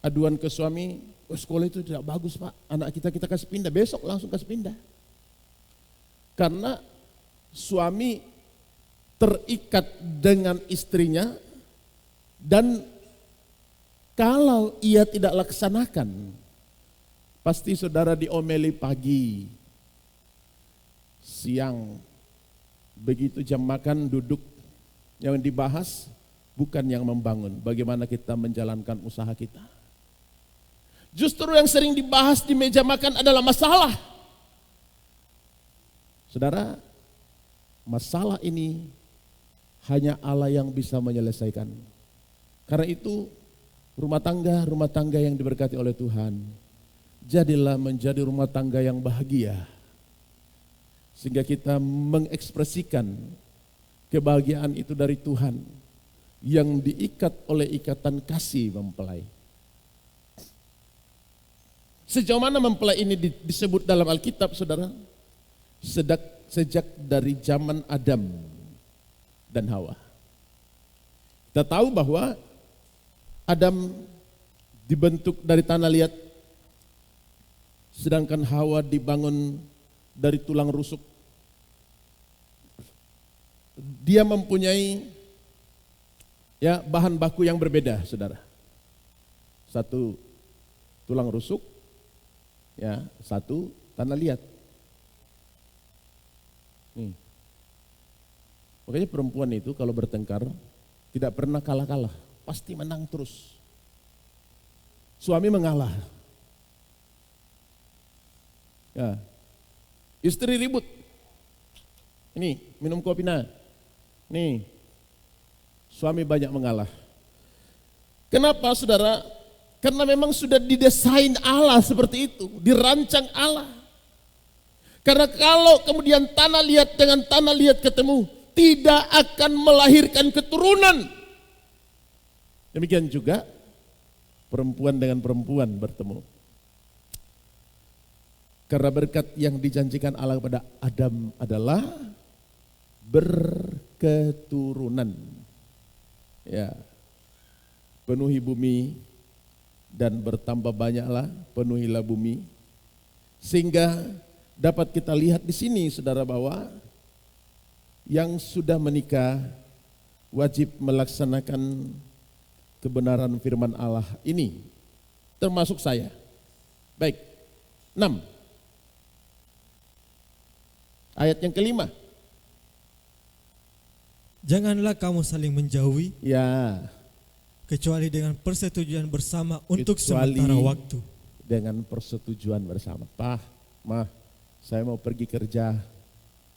S4: aduan ke suami, sekolah itu tidak bagus Pak, anak kita kasih pindah, besok langsung kasih pindah. Karena suami terikat dengan istrinya, dan kalau ia tidak laksanakan, pasti saudara diomeli pagi, siang, begitu jam makan duduk. Yang dibahas bukan yang membangun, bagaimana kita menjalankan usaha kita. Justru yang sering dibahas di meja makan adalah masalah. Saudara, masalah ini hanya Allah yang bisa menyelesaikan. Karena itu rumah tangga yang diberkati oleh Tuhan, jadilah menjadi rumah tangga yang bahagia. Sehingga kita mengekspresikan kebahagiaan itu dari Tuhan yang diikat oleh ikatan kasih mempelai. Sejauh mana mempelai ini disebut dalam Alkitab, saudara? Sejak dari zaman Adam dan Hawa. Kita tahu bahwa Adam dibentuk dari tanah liat, sedangkan Hawa dibangun dari tulang rusuk. Dia mempunyai bahan baku yang berbeda, saudara. Satu tulang rusuk, satu tanah liat. Makanya perempuan itu kalau bertengkar tidak pernah kalah-kalah, pasti menang terus. Suami mengalah. Istri ribut. Ini minum kopi nah. Nih, suami banyak mengalah. Kenapa saudara? Karena memang sudah didesain Allah seperti itu, dirancang Allah. Karena kalau kemudian tanah liat dengan tanah liat ketemu, tidak akan melahirkan keturunan. Demikian juga perempuan dengan perempuan bertemu. Karena berkat yang dijanjikan Allah kepada Adam adalah berketurunan. Ya. Penuhi bumi dan bertambah banyaklah, penuhilah bumi. Sehingga dapat kita lihat di sini saudara bahwa yang sudah menikah wajib melaksanakan kebenaran firman Allah ini, termasuk saya. Baik, 6. Ayat yang kelima.
S3: Janganlah kamu saling menjauhi,
S4: Ya,
S3: kecuali dengan persetujuan bersama untuk
S4: kecuali
S3: sementara waktu.
S4: dengan persetujuan bersama. Pak, Mah, saya mau pergi kerja.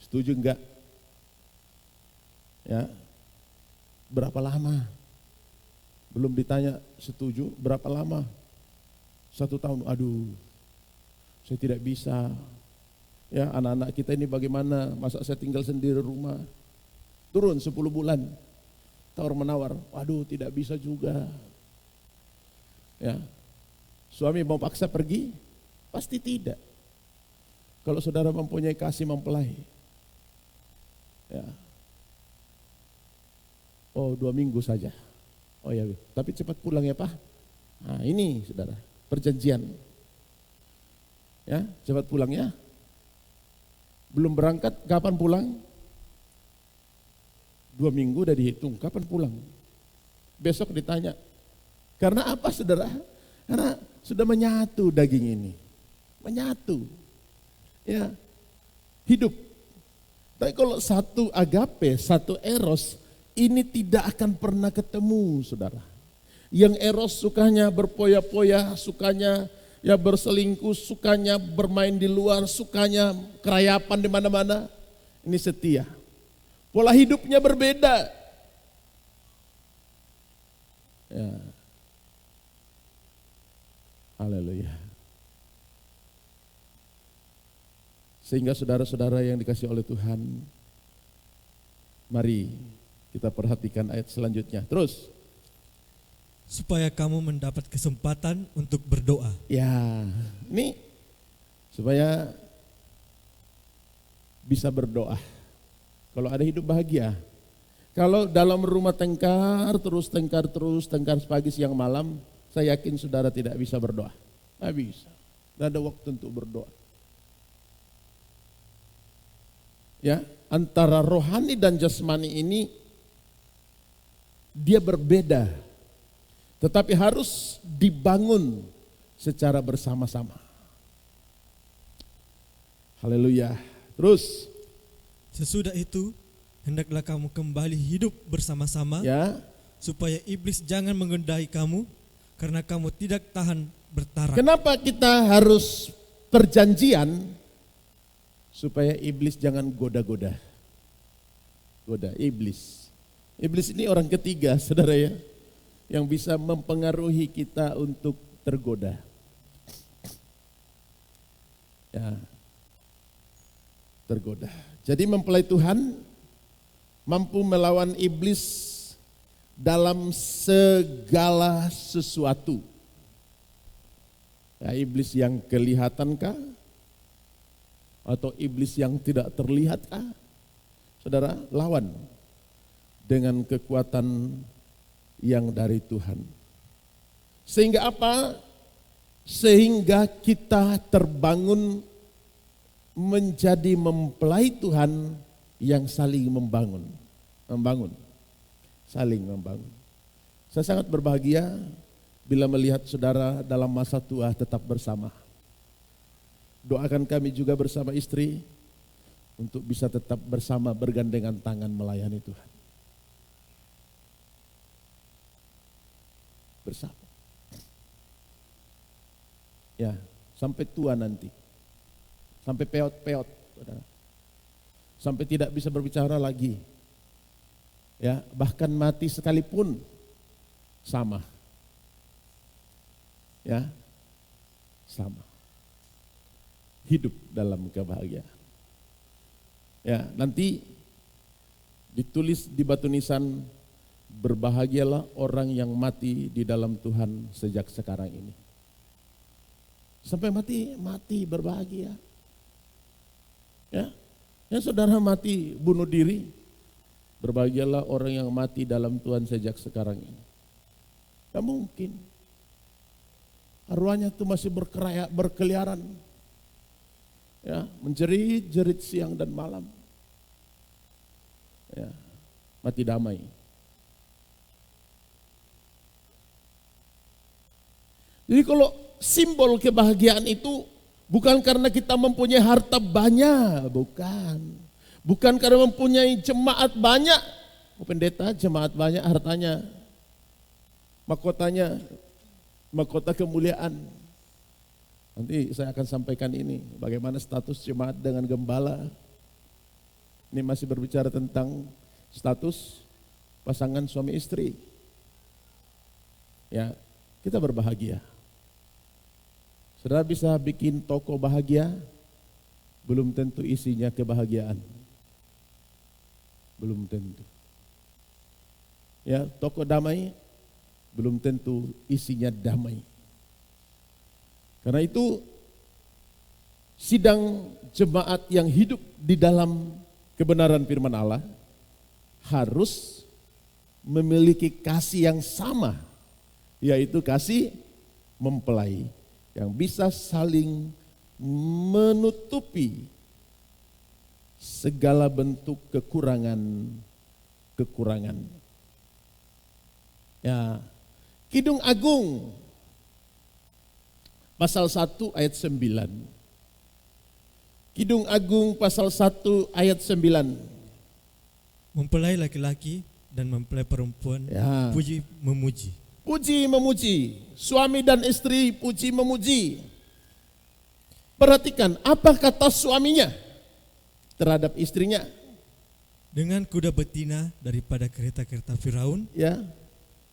S4: Setuju enggak? Ya. Berapa lama? Belum ditanya setuju, berapa lama? 1 tahun. Aduh, saya tidak bisa. Ya, anak-anak kita ini bagaimana? Masa saya tinggal sendiri rumah? Turun 10 bulan. Tawar menawar. Waduh, tidak bisa juga. Ya. Suami mau paksa pergi? Pasti tidak. Kalau saudara mempunyai kasih mempelai. Ya. Oh, 2 minggu saja. Oh ya, tapi cepat pulang ya Pak. Nah ini saudara, perjanjian. Ya, cepat pulang ya. Belum berangkat, kapan pulang? 2 minggu udah dihitung, kapan pulang? Besok ditanya. Karena apa saudara? Karena sudah menyatu daging ini. Menyatu. Ya, hidup. Tapi kalau satu agape, satu eros, ini tidak akan pernah ketemu saudara. Yang eros sukanya berpoya-poya, sukanya ya berselingkuh, sukanya bermain di luar, sukanya kerayapan di mana-mana. Ini setia. Pola hidupnya berbeda. Ya. Haleluya. Sehingga saudara-saudara yang dikasihi oleh Tuhan, mari kita perhatikan ayat selanjutnya. Terus.
S3: Supaya kamu mendapat kesempatan untuk berdoa.
S4: Ya, ini supaya bisa berdoa. Kalau ada hidup bahagia. Kalau dalam rumah tengkar terus, tengkar pagi siang malam, saya yakin saudara tidak bisa berdoa. Tidak bisa. Tidak ada waktu untuk berdoa. Ya, antara rohani dan jasmani ini dia berbeda, tetapi harus dibangun secara bersama-sama. Haleluya. Terus.
S3: Sesudah itu, hendaklah kamu kembali hidup bersama-sama,
S4: Ya.
S3: supaya iblis jangan mengendai kamu, karena kamu tidak tahan bertarak.
S4: Kenapa kita harus perjanjian? Supaya iblis jangan goda-goda. Goda iblis. Iblis ini orang ketiga, saudara ya, yang bisa mempengaruhi kita untuk tergoda. Ya, tergoda. Jadi mempelai Tuhan mampu melawan iblis dalam segala sesuatu. Ya, iblis yang kelihatankah? Atau iblis yang tidak terlihatkah? Saudara, lawan dengan kekuatan yang dari Tuhan. Sehingga apa? Sehingga kita terbangun menjadi mempelai Tuhan yang saling membangun. Saling membangun. Saya sangat berbahagia bila melihat saudara dalam masa tua tetap bersama. Doakan kami juga bersama istri untuk bisa tetap bersama bergandengan tangan melayani Tuhan. Bersama. Ya, sampai tua nanti. Sampai peot-peot. Sampai tidak bisa berbicara lagi. Ya, bahkan mati sekalipun sama. Ya, sama. Hidup dalam kebahagiaan. Ya, nanti ditulis di batu nisan, berbahagialah orang yang mati di dalam Tuhan sejak sekarang ini. Sampai mati berbahagia. Ya, yang saudara mati bunuh diri, berbahagialah orang yang mati dalam Tuhan sejak sekarang ini. Gak mungkin. Arwahnya itu masih berkeliaran. Ya, menjerit-jerit siang dan malam. Ya, mati damai. Jadi kalau simbol kebahagiaan itu bukan karena kita mempunyai harta banyak, bukan. Bukan karena mempunyai jemaat banyak, pendeta jemaat banyak hartanya, mahkotanya, mahkota kemuliaan. Nanti saya akan sampaikan ini, bagaimana status jemaat dengan gembala. Ini masih berbicara tentang status pasangan suami istri. Ya, kita berbahagia. Saudara bisa bikin toko bahagia, belum tentu isinya kebahagiaan. Belum tentu. Ya, toko damai, belum tentu isinya damai. Karena itu sidang jemaat yang hidup di dalam kebenaran firman Allah harus memiliki kasih yang sama, yaitu kasih mempelai yang bisa saling menutupi segala bentuk kekurangan. Ya, Kidung Agung pasal 1 ayat 9. Kidung Agung pasal 1 ayat 9.
S3: Mempelai laki-laki dan mempelai perempuan,
S4: Ya.
S3: puji memuji.
S4: Puji memuji, suami dan istri puji memuji. Perhatikan apa kata suaminya terhadap istrinya.
S3: Dengan kuda betina daripada kereta-kereta Firaun,
S4: Ya,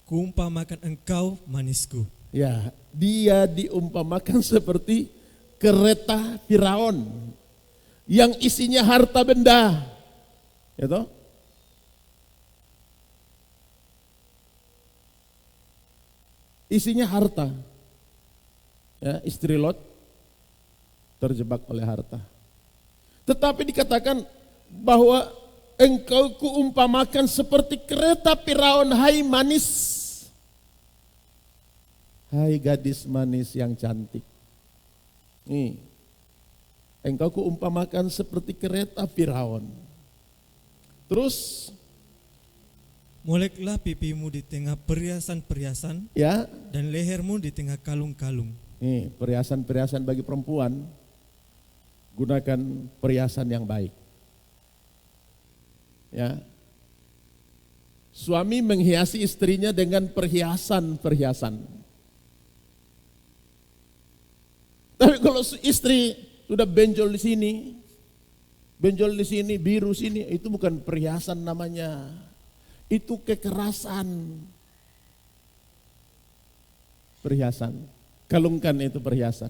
S3: kuumpamakan engkau manisku.
S4: ya, dia diumpamakan seperti kereta Firaun yang isinya harta benda. Ya toh? Isinya harta. Ya, istri Lot terjebak oleh harta. Tetapi dikatakan bahwa engkau kuumpamakan seperti kereta Firaun, hai manis. Hai gadis manis yang cantik. Nih, engkau kuumpamakan seperti kereta Firaun. Terus,
S3: Moleklah pipimu di tengah perhiasan-perhiasan
S4: ya,
S3: dan lehermu di tengah kalung-kalung.
S4: nih perhiasan-perhiasan bagi perempuan, gunakan perhiasan yang baik. Ya, suami menghiasi istrinya dengan perhiasan-perhiasan. Tapi kalau istri sudah benjol di sini, biru sini, itu bukan perhiasan namanya. Itu kekerasan. Perhiasan. Kalungkan itu perhiasan.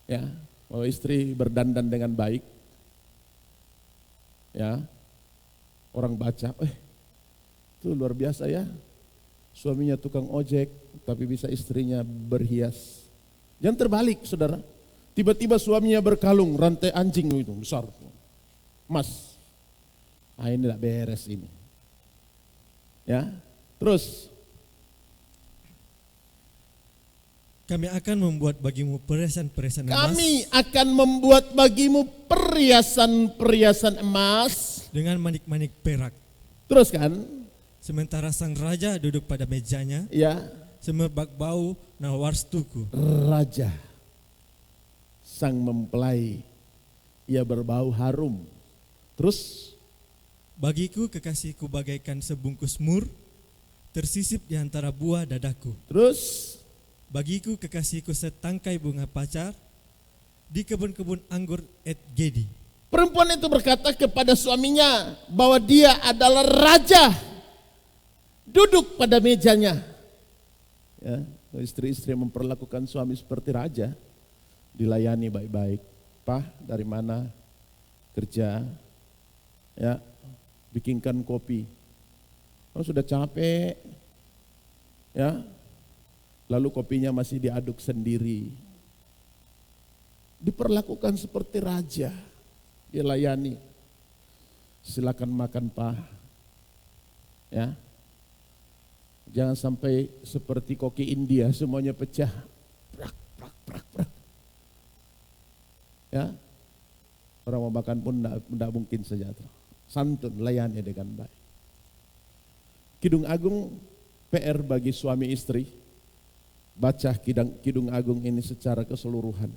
S4: Ya, kalau istri berdandan dengan baik, ya, orang baca, itu luar biasa ya. Suaminya tukang ojek, tapi bisa istrinya berhias. Jangan terbalik, saudara. Tiba-tiba suaminya berkalung, rantai anjing itu besar. Mas, ini tidak beres ini. Ya, terus.
S3: Kami akan membuat bagimu perhiasan-perhiasan emas.
S4: Kami akan membuat bagimu perhiasan-perhiasan emas.
S3: Dengan manik-manik perak.
S4: Terus kan?
S3: Sementara sang raja duduk pada mejanya,
S4: Ya,
S3: semerbak bau nawarstuku.
S4: raja, sang mempelai, ia berbau harum. Terus,
S3: Bagiku kekasihku bagaikan sebungkus mur, tersisip di antara buah dadaku.
S4: terus,
S3: Bagiku kekasihku setangkai bunga pacar, di kebun-kebun anggur Et Gedi.
S4: perempuan itu berkata kepada suaminya bahwa dia adalah raja, duduk pada mejanya. Ya, Istri-istri yang memperlakukan suami seperti raja, dilayani baik-baik. Pak, dari mana? Kerja. Ya, bikinkan kopi. Oh, sudah capek. Ya. Lalu kopinya masih diaduk sendiri. Diperlakukan seperti raja. Dilayani. Silakan makan, Pak. Ya. Jangan sampai seperti koki India semuanya pecah. Prak, prak, prak, prak. Ya. Orang mau makan pun tidak mungkin sejahtera. Santun, layani dengan baik. Kidung Agung PR bagi suami istri. Baca Kidung Agung ini secara keseluruhan.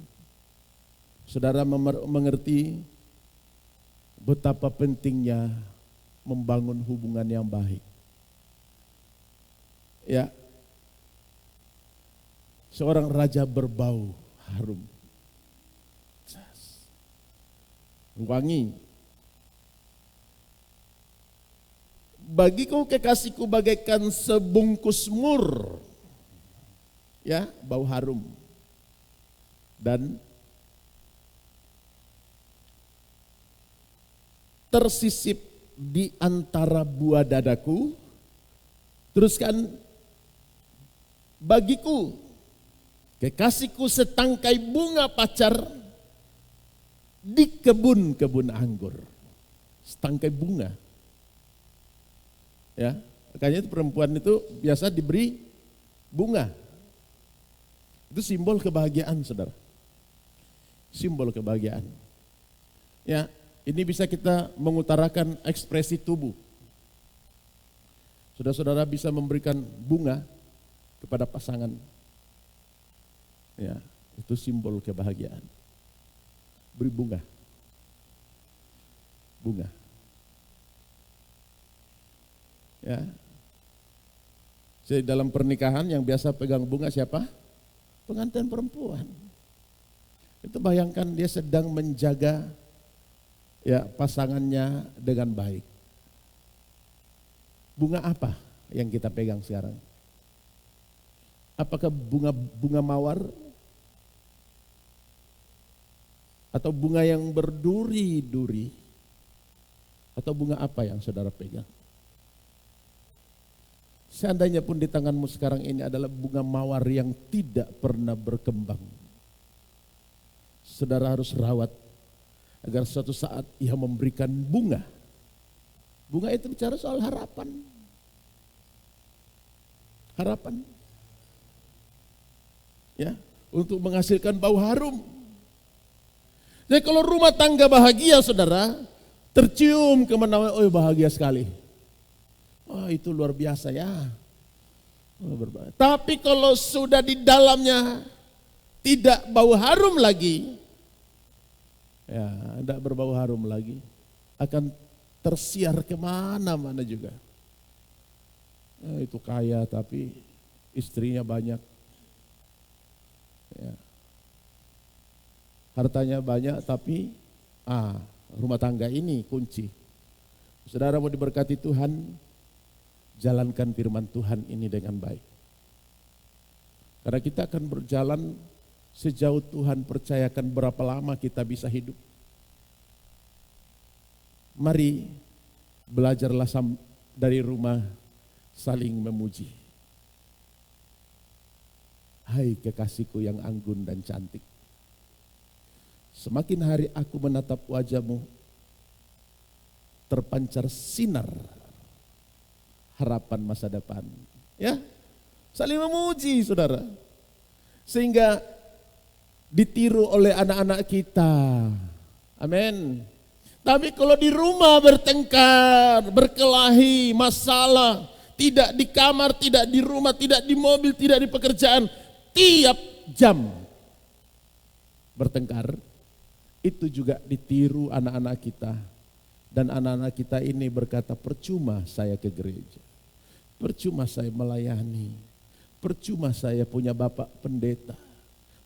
S4: Saudara mengerti betapa pentingnya membangun hubungan yang baik. Ya, seorang raja berbau harum, wangi. Bagiku kekasihku bagaikan sebungkus mur, ya, bau harum. Dan tersisip di antara buah dadaku. Teruskan, bagiku kekasihku setangkai bunga pacar di kebun-kebun anggur. Setangkai bunga. Ya, makanya itu perempuan itu biasa diberi bunga. Itu simbol kebahagiaan, saudara. Simbol kebahagiaan. Ya, ini bisa kita mengutarakan ekspresi tubuh. Saudara-saudara bisa memberikan bunga kepada pasangan. Ya, itu simbol kebahagiaan. Beri bunga. Bunga. Ya. Jadi dalam pernikahan yang biasa pegang bunga siapa? Pengantin perempuan. Itu bayangkan dia sedang menjaga ya pasangannya dengan baik. Bunga apa yang kita pegang sekarang? Apakah bunga mawar? Atau bunga yang berduri-duri? Atau bunga apa yang saudara pegang? Seandainya pun di tanganmu sekarang ini adalah bunga mawar yang tidak pernah berkembang. Saudara harus rawat agar suatu saat ia memberikan bunga. Bunga itu bicara soal harapan. Harapan. Ya, untuk menghasilkan bau harum. Jadi kalau rumah tangga bahagia, saudara, tercium kemana-mana, oh bahagia sekali. Oh itu luar biasa ya. Oh, tapi kalau sudah di dalamnya tidak bau harum lagi, ya tidak berbau harum lagi, akan tersiar kemana-mana juga. Itu kaya tapi istrinya banyak. Ya. Hartanya banyak tapi rumah tangga ini kunci. Saudara mau diberkati Tuhan, jalankan firman Tuhan ini dengan baik. Karena kita akan berjalan sejauh Tuhan percayakan berapa lama kita bisa hidup. Mari belajarlah dari rumah saling memuji. Hai kekasihku yang anggun dan cantik. Semakin hari aku menatap wajahmu, terpancar sinar harapan masa depan. Ya, saling memuji saudara. Sehingga ditiru oleh anak-anak kita. Amin. Tapi kalau di rumah bertengkar, berkelahi, masalah, tidak di kamar, tidak di rumah, tidak di mobil, tidak di pekerjaan, tiap jam bertengkar, itu juga ditiru anak-anak kita. Dan anak-anak kita ini berkata, percuma saya ke gereja, percuma saya melayani, percuma saya punya bapak pendeta,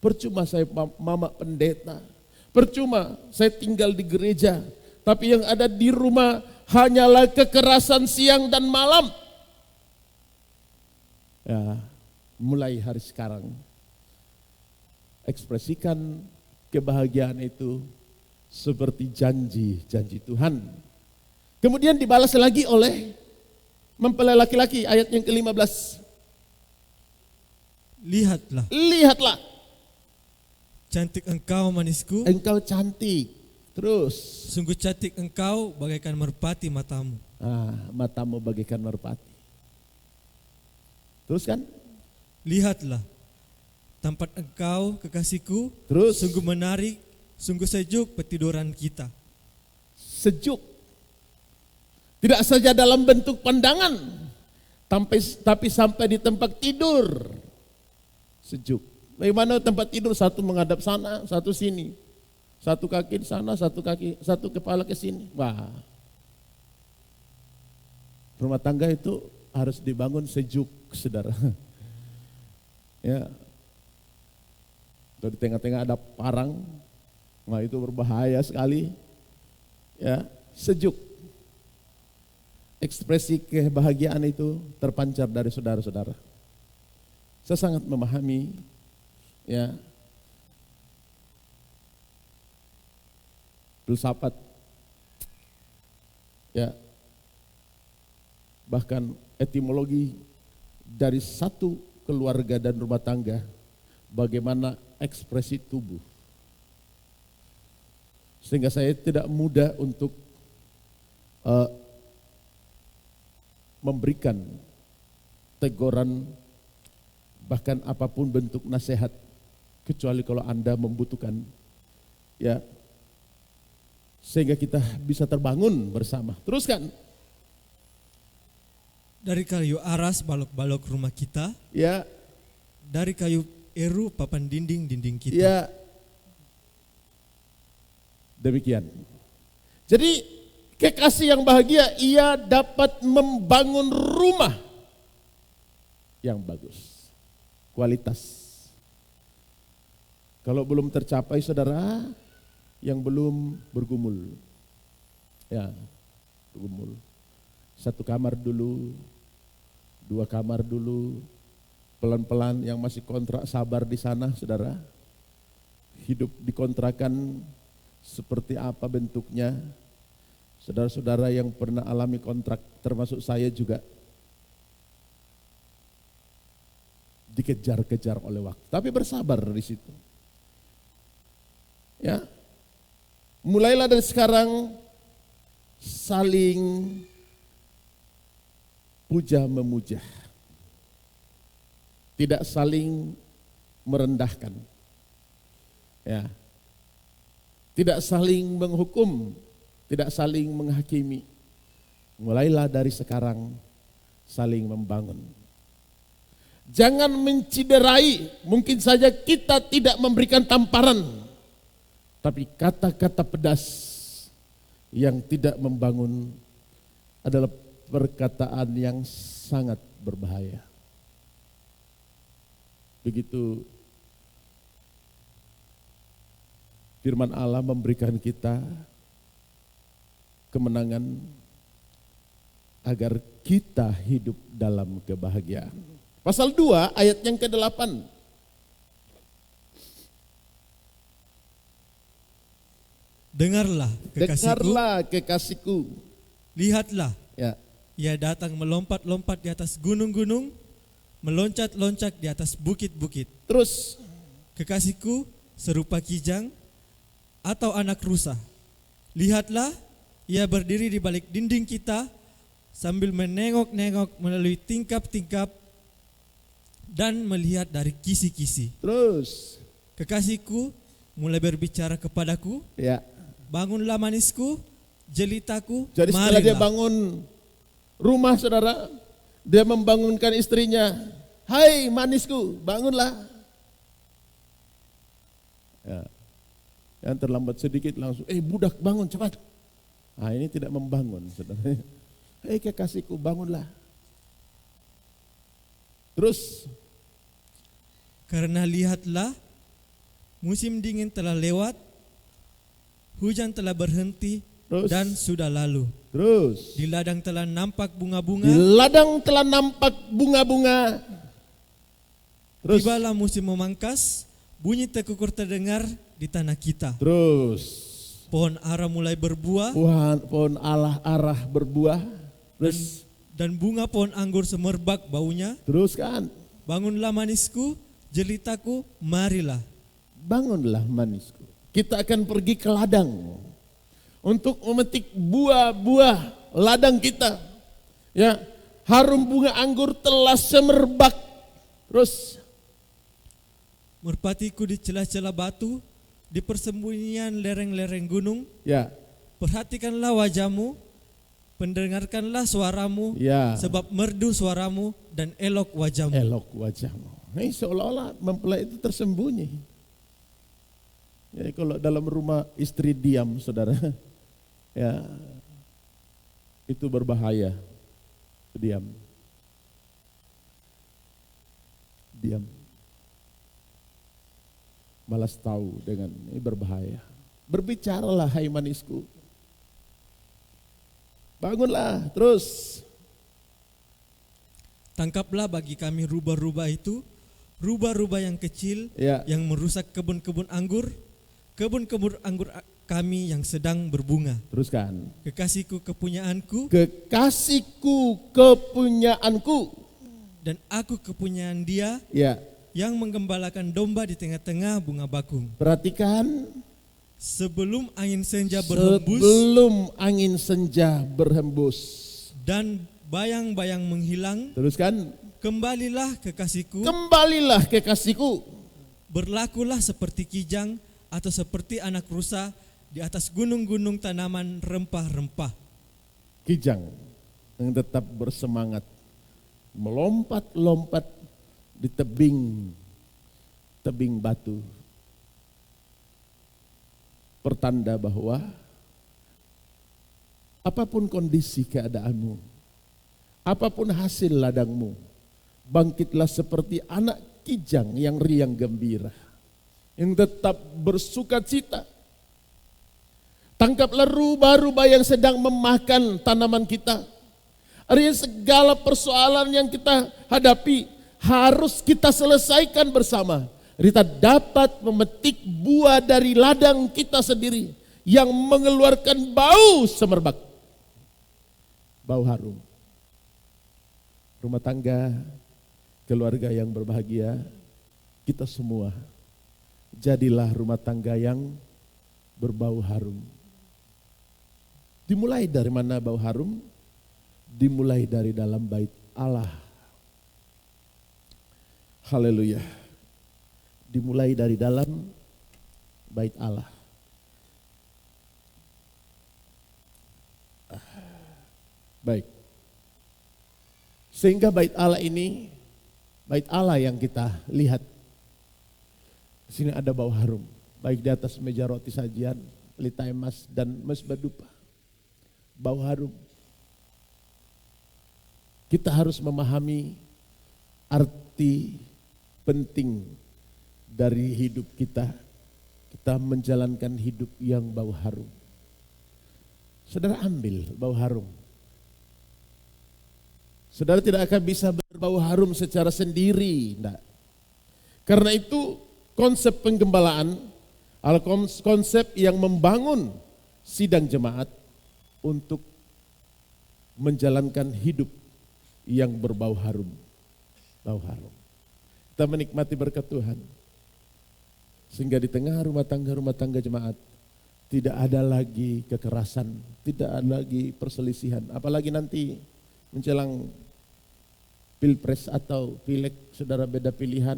S4: percuma saya mama pendeta, percuma saya tinggal di gereja, tapi yang ada di rumah hanyalah kekerasan siang dan malam. Ya, mulai hari sekarang, ekspresikan kebahagiaan itu seperti janji-janji Tuhan. Kemudian dibalas lagi oleh mempelai laki-laki, ayat yang ke-15. Lihatlah,
S3: cantik engkau manisku,
S4: engkau cantik. Terus,
S3: sungguh cantik engkau bagaikan merpati matamu.
S4: Matamu bagaikan merpati. Terus kan?
S3: Lihatlah, tempat engkau kekasihku,
S4: Terus,
S3: sungguh menarik, sungguh sejuk petiduran kita.
S4: Sejuk. Tidak saja dalam bentuk pandangan, tapi sampai di tempat tidur. Sejuk. Bagaimana tempat tidur, satu menghadap sana, satu sini. Satu kaki di sana, satu kepala ke sini. Wah. Rumah tangga itu harus dibangun sejuk, saudara. Ya. Kalau di tengah-tengah ada parang, nah itu berbahaya sekali. Ya, sejuk. Ekspresi kebahagiaan itu terpancar dari saudara-saudara. Saya sangat memahami, ya, filsafat, ya, bahkan etimologi dari satu keluarga dan rumah tangga, bagaimana ekspresi tubuh. Sehingga saya tidak mudah untuk memberikan teguran, bahkan apapun bentuk nasihat, kecuali kalau Anda membutuhkan, ya, sehingga kita bisa terbangun bersama. Teruskan.
S3: Dari kayu aras balok-balok rumah kita,
S4: Ya.
S3: dari kayu eru papan dinding kita.
S4: Ya. Demikian. Jadi kekasih yang bahagia, ia dapat membangun rumah yang bagus, kualitas. Kalau belum tercapai, saudara, yang belum bergumul, ya, bergumul. 1 kamar dulu, 2 kamar dulu, pelan-pelan. Yang masih kontrak sabar di sana, saudara. Hidup dikontrakan seperti apa bentuknya? Saudara-saudara yang pernah alami kontrak, termasuk saya juga, dikejar-kejar oleh waktu. Tapi bersabar di situ. Ya. Mulailah dari sekarang saling puja memuja. Tidak saling merendahkan. Ya. Tidak saling menghukum, tidak saling menghakimi. Mulailah dari sekarang saling membangun. Jangan menciderai, mungkin saja kita tidak memberikan tamparan, tapi kata-kata pedas yang tidak membangun adalah perkataan yang sangat berbahaya. Begitu firman Allah memberikan kita kemenangan agar kita hidup dalam kebahagiaan. Pasal 2 ayat yang ke-8.
S3: Dengarlah
S4: kekasihku.
S3: Lihatlah,
S4: Ya.
S3: ia datang melompat-lompat di atas gunung-gunung, meloncat-loncat di atas bukit-bukit.
S4: Terus,
S3: Kekasihku serupa kijang atau anak rusa. Lihatlah, ia berdiri di balik dinding kita sambil menengok-nengok melalui tingkap-tingkap dan melihat dari kisi-kisi.
S4: terus,
S3: Kekasihku mulai berbicara kepadaku,
S4: ya.
S3: bangunlah manisku, jelitaku,
S4: Jadi setelah dia
S3: marilah.
S4: bangun rumah, saudara, dia membangunkan istrinya. Hai manisku, bangunlah. Ya. Yang terlambat sedikit langsung, budak bangun cepat. Nah, ini tidak membangun, saudara. Kekasihku, bangunlah. Terus,
S3: Karena lihatlah, musim dingin telah lewat, hujan telah berhenti,
S4: Terus.
S3: dan sudah lalu.
S4: terus.
S3: Di ladang telah nampak
S4: Di
S3: bunga-bunga,
S4: ladang telah nampak bunga-bunga. Terus.
S3: Tibalah musim memangkas, bunyi tekukur terdengar di tanah kita.
S4: Terus.
S3: Pohon ara mulai berbuah
S4: Pohon arah berbuah. Terus.
S3: dan bunga pohon anggur semerbak baunya.
S4: Terus kan.
S3: Bangunlah manisku, jelitaku, marilah.
S4: Bangunlah manisku. Kita akan pergi ke ladang untuk memetik buah-buah ladang kita. Ya, harum bunga anggur telah semerbak. Terus.
S3: Merpatiku di celah-celah batu, di persembunyian lereng-lereng gunung.
S4: Ya.
S3: Perhatikanlah wajahmu, pendengarkanlah suaramu,
S4: Ya.
S3: sebab merdu suaramu dan elok wajahmu.
S4: Elok wajahmu. Ini seolah-olah mempelai itu tersembunyi. Jadi kalau dalam rumah istri diam, saudara, ya itu berbahaya. Diam. Diam. Malas tahu dengan ini berbahaya. Berbicaralah hai manisku. Bangunlah terus.
S3: Tangkaplah bagi kami rubah-rubah itu, rubah-rubah yang kecil
S4: Ya.
S3: yang merusak kebun-kebun anggur kami yang sedang berbunga.
S4: Teruskan.
S3: Kekasihku kepunyaanku
S4: Kekasihku kepunyaanku.
S3: dan aku kepunyaan dia
S4: Ya.
S3: yang menggembalakan domba di tengah-tengah bunga bakung.
S4: Perhatikan.
S3: Sebelum angin senja berhembus
S4: Sebelum angin senja berhembus.
S3: dan bayang-bayang menghilang,
S4: Teruskan.
S3: kembalilah kekasihku,
S4: Kembalilah kekasihku.
S3: berlakulah seperti kijang atau seperti anak rusa di atas gunung-gunung tanaman rempah-rempah.
S4: Kijang yang tetap bersemangat. Melompat-lompat di tebing batu. Pertanda bahwa apapun kondisi keadaanmu, apapun hasil ladangmu, bangkitlah seperti anak kijang yang riang gembira, yang tetap bersuka cita. Tangkaplah rubah-rubah yang sedang memakan tanaman kita. Artinya segala persoalan yang kita hadapi harus kita selesaikan bersama. Kita dapat memetik buah dari ladang kita sendiri yang mengeluarkan bau semerbak. Bau harum. Rumah tangga, keluarga yang berbahagia, kita semua jadilah rumah tangga yang berbau harum. Dimulai dari mana bau harum? Dimulai dari dalam bait Allah. Haleluya. Dimulai dari dalam bait Allah. Baik. Sehingga bait Allah ini, bait Allah yang kita lihat. Di sini ada bau harum, baik di atas meja roti sajian, pelita emas dan mezbah dupa. Bau harum. Kita harus memahami arti penting dari hidup kita. Kita menjalankan hidup yang bau harum. Saudara ambil bau harum. Saudara tidak akan bisa berbau harum secara sendiri. Enggak. Karena itu konsep penggembalaan adalah konsep yang membangun sidang jemaat untuk menjalankan hidup yang berbau harum. Bau harum. Kita menikmati berkat Tuhan. Sehingga di tengah rumah tangga jemaat tidak ada lagi kekerasan, tidak ada lagi perselisihan. Apalagi nanti menjelang pilpres atau pileg, saudara beda pilihan,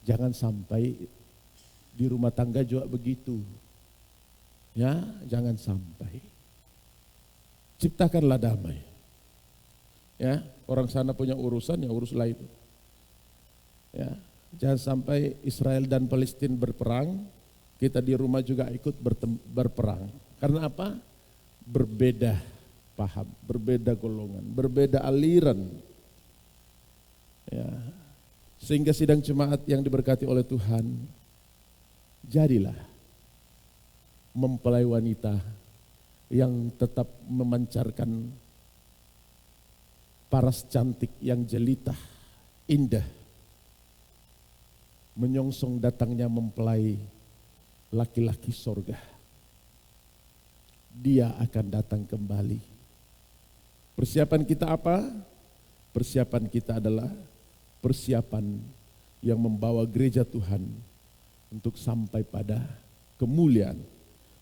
S4: jangan sampai di rumah tangga juga begitu. Ya, jangan sampai. Ciptakanlah damai. Ya, orang sana punya urusan, ya uruslah itu. Ya, jangan sampai Israel dan Palestina berperang, kita di rumah juga ikut berperang. Karena apa? Berbeda paham, berbeda golongan, berbeda aliran. Ya, sehingga sidang jemaat yang diberkati oleh Tuhan, jadilah mempelai wanita yang tetap memancarkan paras cantik yang jelita, indah, menyongsong datangnya mempelai laki-laki sorga. Dia akan datang kembali. Persiapan kita apa? Persiapan kita adalah persiapan yang membawa gereja Tuhan untuk sampai pada kemuliaan.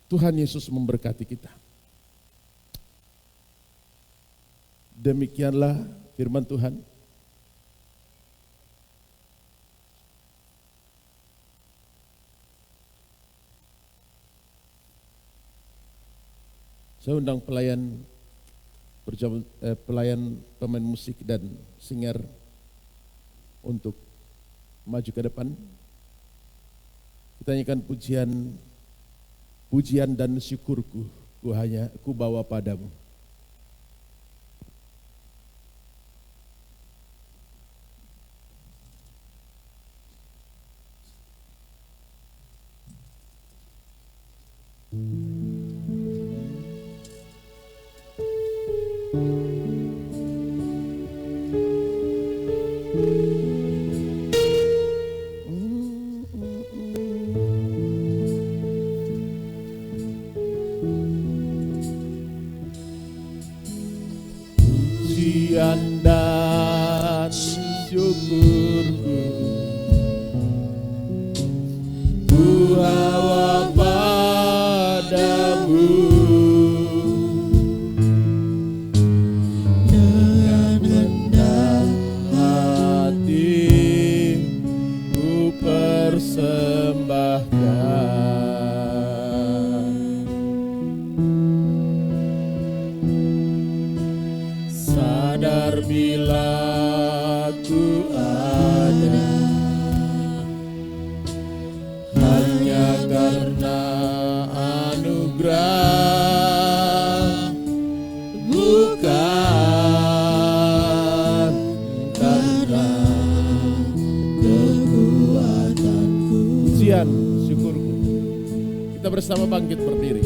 S4: Tuhan Yesus memberkati kita. Demikianlah firman Tuhan. Saya undang pelayan pemain musik dan singer untuk maju ke depan. Kita nyanyikan pujian dan syukurku, ku bawa padamu. Pujian dan syukurku ku bawa padamu, dengan rendah hati ku persembahkan. Sadar bila ku ada hanya karena anugerah, bukan karena kekuatanku. Pujian syukurku. Kita bersama bangkit berdiri.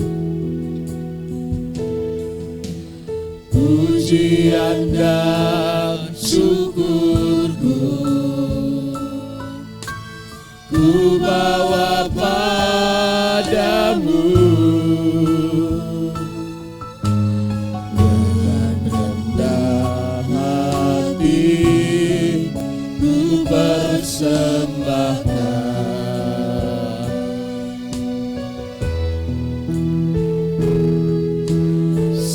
S4: Pujian dan syukurku ku bawa padamu, dengan rendah hati ku persembahkan.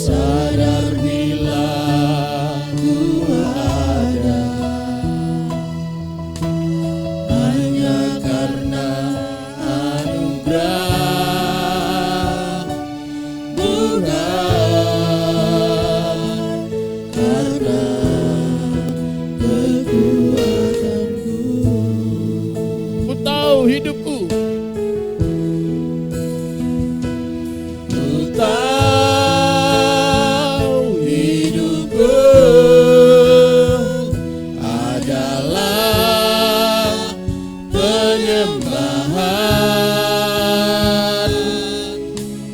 S4: Sadar bila ku ada hanya karena anugerah, bukan karena kekuatanku. Ku tahu hidupku, ku tahu hidupku adalah penyembahan.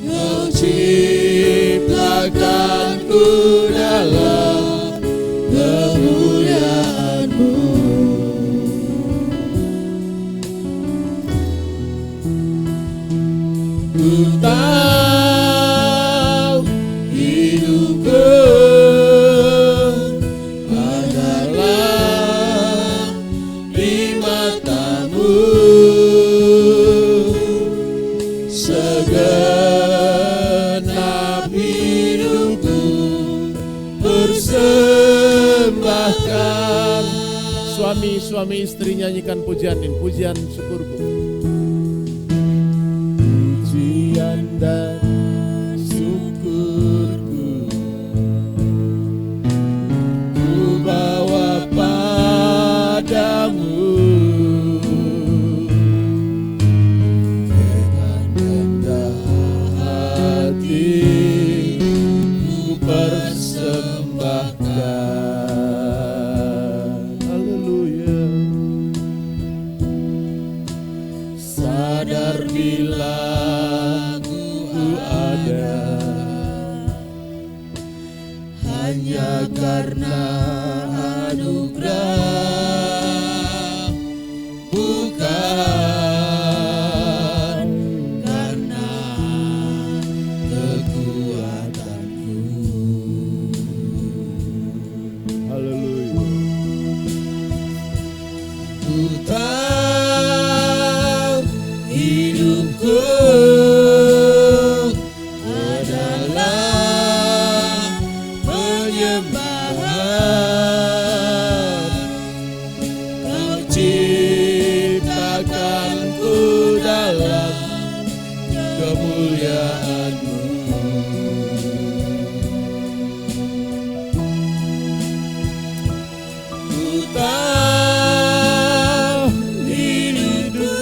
S4: Kau ciptakanku dalam kemuliaan-Mu. Ku tahu hidupku adalah di mata-Mu. Segenap hidupku persembahkan. Suami istri nyanyikan pujian syukurku. Pujian dan syukurku ku bawa padamu, dengan rendah hati ku persembahkan. Haleluya. Sadar bila ku ada hanya karena anugerah, bukan
S2: penyembahan. Kau ciptakanku dalam kemuliaan-Mu. Ku tahu hidupku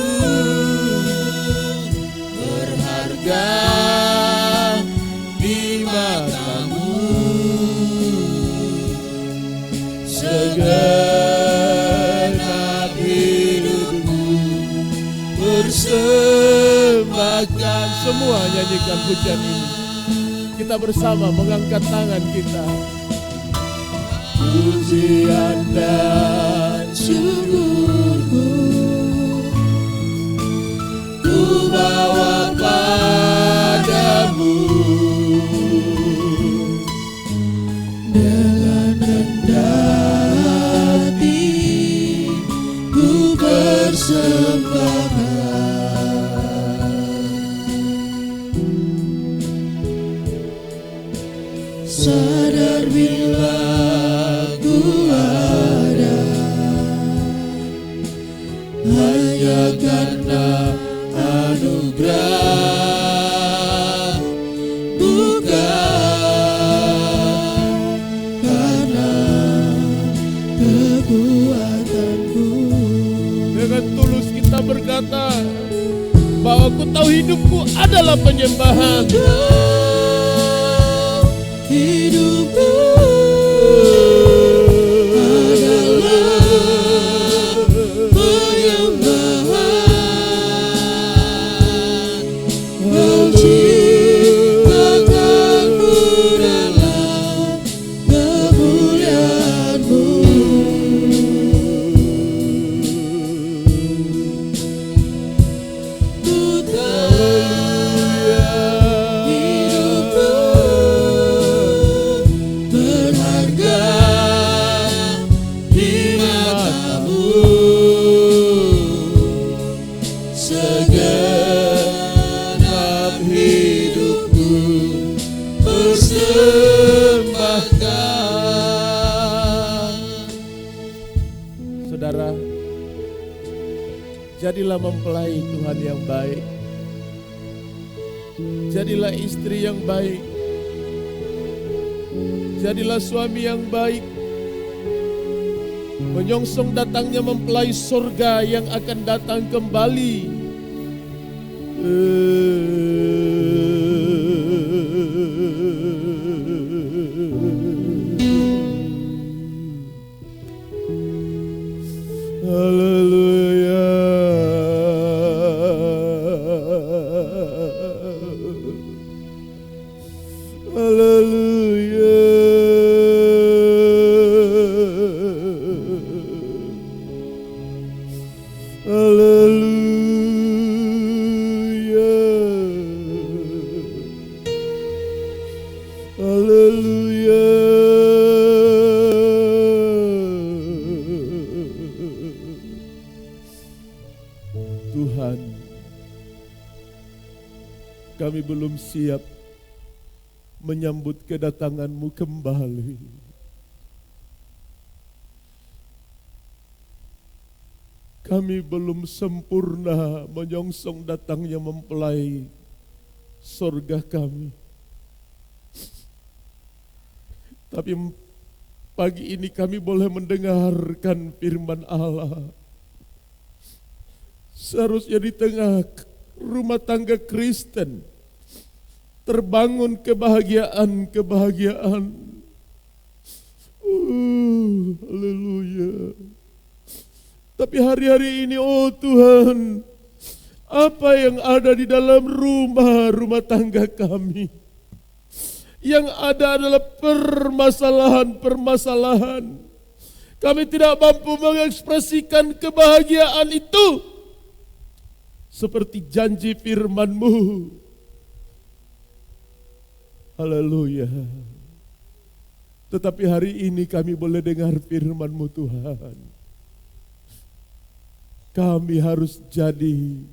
S2: berharga di mata-Mu. Segenap hidupku persembahkan.
S4: Semua nyanyikan pujian ini. Kita bersama mengangkat tangan kita.
S2: Pujian dan syukurku ku bawa padamu. Dengan rendah hati ku persembahkan. Sadar bila ku ada hanya karena anugerah, bukan karena kekuatanku.
S4: Dengan tulus kita berkata bahwa ku tahu hidupku adalah penyembahan.
S2: Hidupku adalah penyembahan. Kau ciptakanku dalam kemuliaan-Mu. Ku tahu hidupku berharga di mata-Mu. Segenap hidupku persembahkan.
S4: Saudara, jadilah mempelai Tuhan yang baik. Jadilah istri yang baik. Jadilah suami yang baik. Menyongsong datangnya mempelai surga yang akan datang kembali. Haleluya. Haleluya. Haleluya. Haleluya. Tuhan, kami belum siap menyambut kedatangan-Mu kembali. Kami belum sempurna menyongsong datangnya mempelai surga kami. Tapi pagi ini kami boleh mendengarkan firman Allah. Seharusnya di tengah rumah tangga Kristen terbangun kebahagiaan. Haleluya. Tapi hari-hari ini, oh Tuhan, apa yang ada di dalam rumah tangga kami? Yang ada adalah permasalahan. Kami tidak mampu mengekspresikan kebahagiaan itu seperti janji firman-Mu. Haleluya. Tetapi hari ini kami boleh dengar firman-Mu Tuhan. Kami harus jadi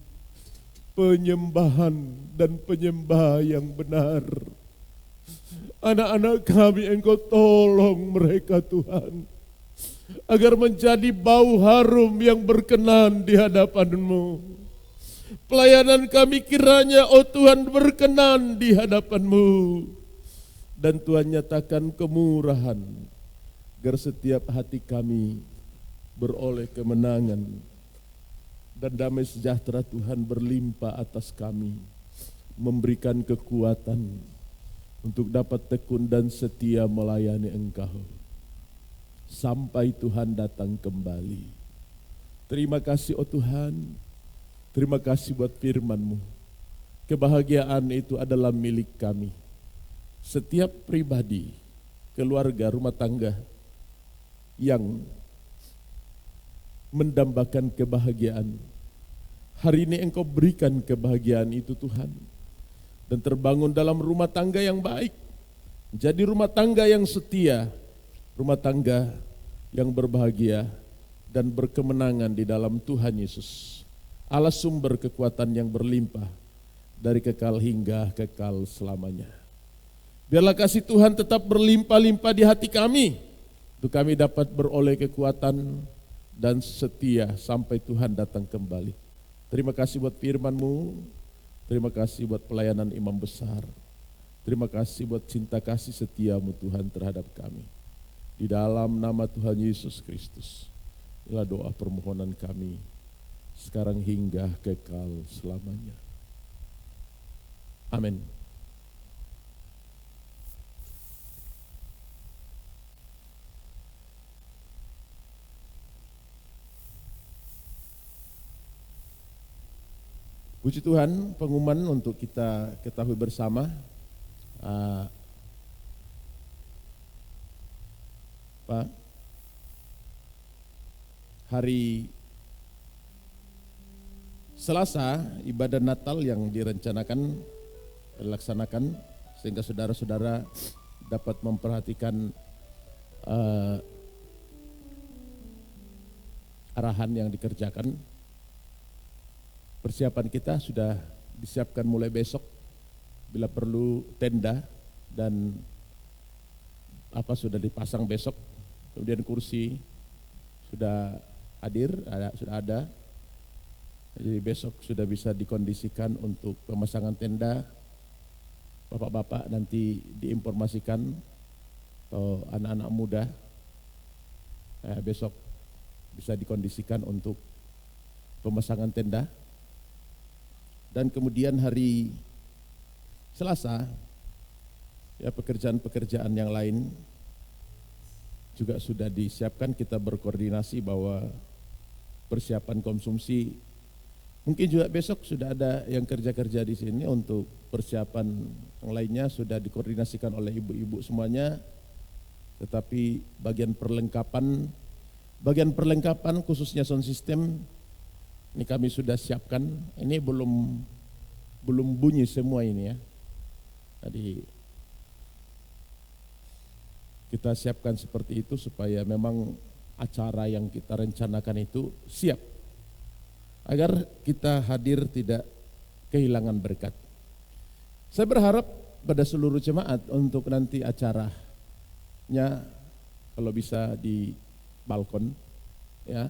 S4: penyembahan dan penyembah yang benar. Anak-anak kami Engkau tolong mereka Tuhan, agar menjadi bau harum yang berkenan di hadapan-Mu. Pelayanan kami kiranya Tuhan berkenan di hadapan-Mu. Dan Tuhan nyatakan kemurahan, agar setiap hati kami beroleh kemenangan. Dan damai sejahtera Tuhan berlimpah atas kami, memberikan kekuatan untuk dapat tekun dan setia melayani Engkau sampai Tuhan datang kembali. Terima kasih Tuhan, terima kasih buat firman-Mu. Kebahagiaan itu adalah milik kami. Setiap pribadi, keluarga, rumah tangga yang mendambakan kebahagiaan, hari ini Engkau berikan kebahagiaan itu Tuhan, dan terbangun dalam rumah tangga yang baik, jadi rumah tangga yang setia, rumah tangga yang berbahagia dan berkemenangan di dalam Tuhan Yesus, Allah sumber kekuatan yang berlimpah dari kekal hingga kekal selamanya. Biarlah kasih Tuhan tetap berlimpah-limpah di hati kami, untuk kami dapat beroleh kekuatan dan setia sampai Tuhan datang kembali. Terima kasih buat firman-Mu, terima kasih buat pelayanan imam besar, terima kasih buat cinta kasih setia-Mu Tuhan terhadap kami. Di dalam nama Tuhan Yesus Kristus, inilah doa permohonan kami, sekarang hingga kekal selamanya. Amin. Puji Tuhan, pengumuman untuk kita ketahui bersama. Hari Selasa, ibadah Natal yang direncanakan dilaksanakan, sehingga saudara-saudara dapat memperhatikan arahan yang dikerjakan. Persiapan kita sudah disiapkan mulai besok, bila perlu tenda dan sudah dipasang besok, kemudian kursi sudah hadir, sudah ada. Jadi besok sudah bisa dikondisikan untuk pemasangan tenda. Bapak-bapak nanti diinformasikan, atau anak-anak muda besok bisa dikondisikan untuk pemasangan tenda. Dan kemudian hari Selasa, ya pekerjaan-pekerjaan yang lain juga sudah disiapkan. Kita berkoordinasi bahwa persiapan konsumsi, mungkin juga besok sudah ada yang kerja-kerja di sini untuk persiapan yang lainnya sudah dikoordinasikan oleh ibu-ibu semuanya. Tetapi bagian perlengkapan khususnya sound system ini kami sudah siapkan. Ini belum bunyi semua ini ya. Jadi kita siapkan seperti itu supaya memang acara yang kita rencanakan itu siap, agar kita hadir tidak kehilangan berkat. Saya berharap pada seluruh jemaat untuk nanti acaranya kalau bisa di balkon, ya,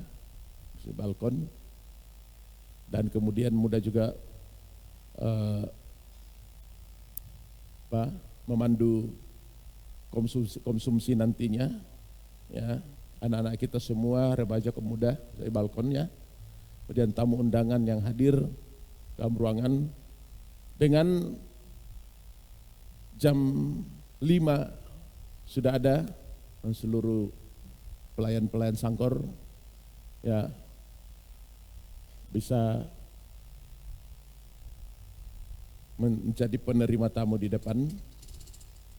S4: di balkon. Dan kemudian mudah juga memandu konsumsi nantinya, ya, anak-anak kita semua, remaja pemuda dari balkonnya, kemudian tamu undangan yang hadir dalam ruangan dengan jam 5 sudah ada dan seluruh pelayan-pelayan Sangkor ya bisa menjadi penerima tamu di depan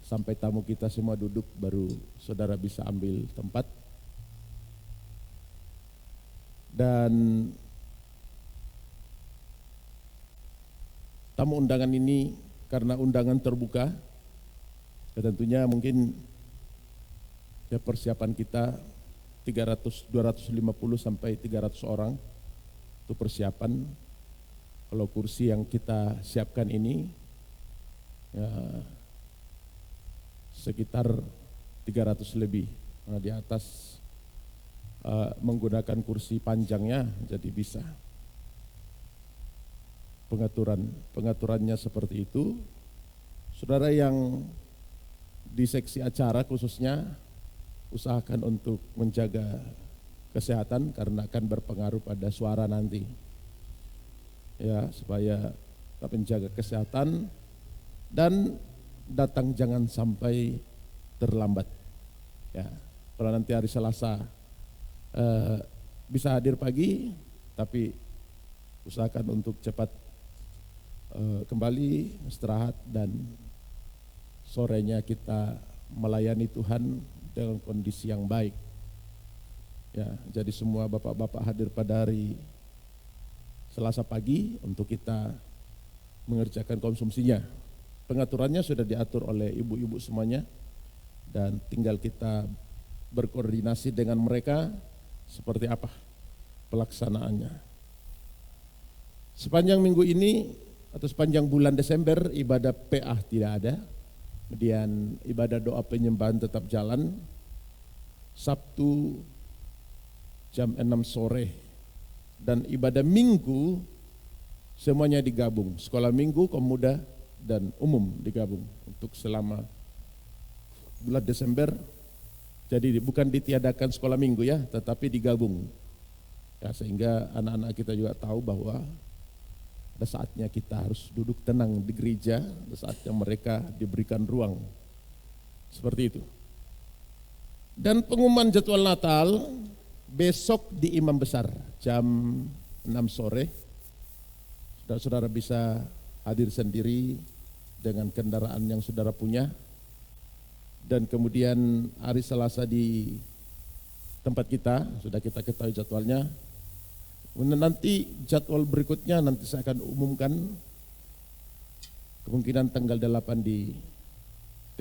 S4: sampai tamu kita semua duduk, baru saudara bisa ambil tempat. Dan tamu undangan ini karena undangan terbuka, ya tentunya mungkin ya persiapan kita 250 sampai 300 orang. Itu persiapan. Kalau kursi yang kita siapkan ini ya, sekitar 300 lebih. Nah, di atas menggunakan kursi panjangnya jadi bisa. Pengaturannya seperti itu. Saudara yang di seksi acara khususnya usahakan untuk menjaga kesehatan karena akan berpengaruh pada suara nanti. Ya, supaya tetap menjaga kesehatan dan datang jangan sampai terlambat. Ya, kalau nanti hari Selasa bisa hadir pagi, tapi usahakan untuk cepat kembali istirahat dan sorenya kita melayani Tuhan dengan kondisi yang baik. Ya, jadi semua bapak-bapak hadir pada hari Selasa pagi untuk kita mengerjakan konsumsinya. Pengaturannya sudah diatur oleh ibu-ibu semuanya dan tinggal kita berkoordinasi dengan mereka seperti apa pelaksanaannya. Sepanjang minggu ini atau sepanjang bulan Desember ibadah PA tidak ada. Kemudian ibadah doa penyembahan tetap jalan. Sabtu jam 6 sore dan ibadah minggu semuanya digabung. Sekolah minggu, kaum muda dan umum digabung untuk selama bulan Desember. Jadi bukan ditiadakan sekolah minggu ya, tetapi digabung. Ya, sehingga anak-anak kita juga tahu bahwa ada saatnya kita harus duduk tenang di gereja, ada saatnya mereka diberikan ruang. Seperti itu. Dan pengumuman jadwal Natal besok di Imam Besar jam 6 sore. Saudara-saudara bisa hadir sendiri dengan kendaraan yang saudara punya. Dan kemudian hari Selasa di tempat kita, sudah kita ketahui jadwalnya. Nanti jadwal berikutnya nanti saya akan umumkan. Kemungkinan tanggal 8 di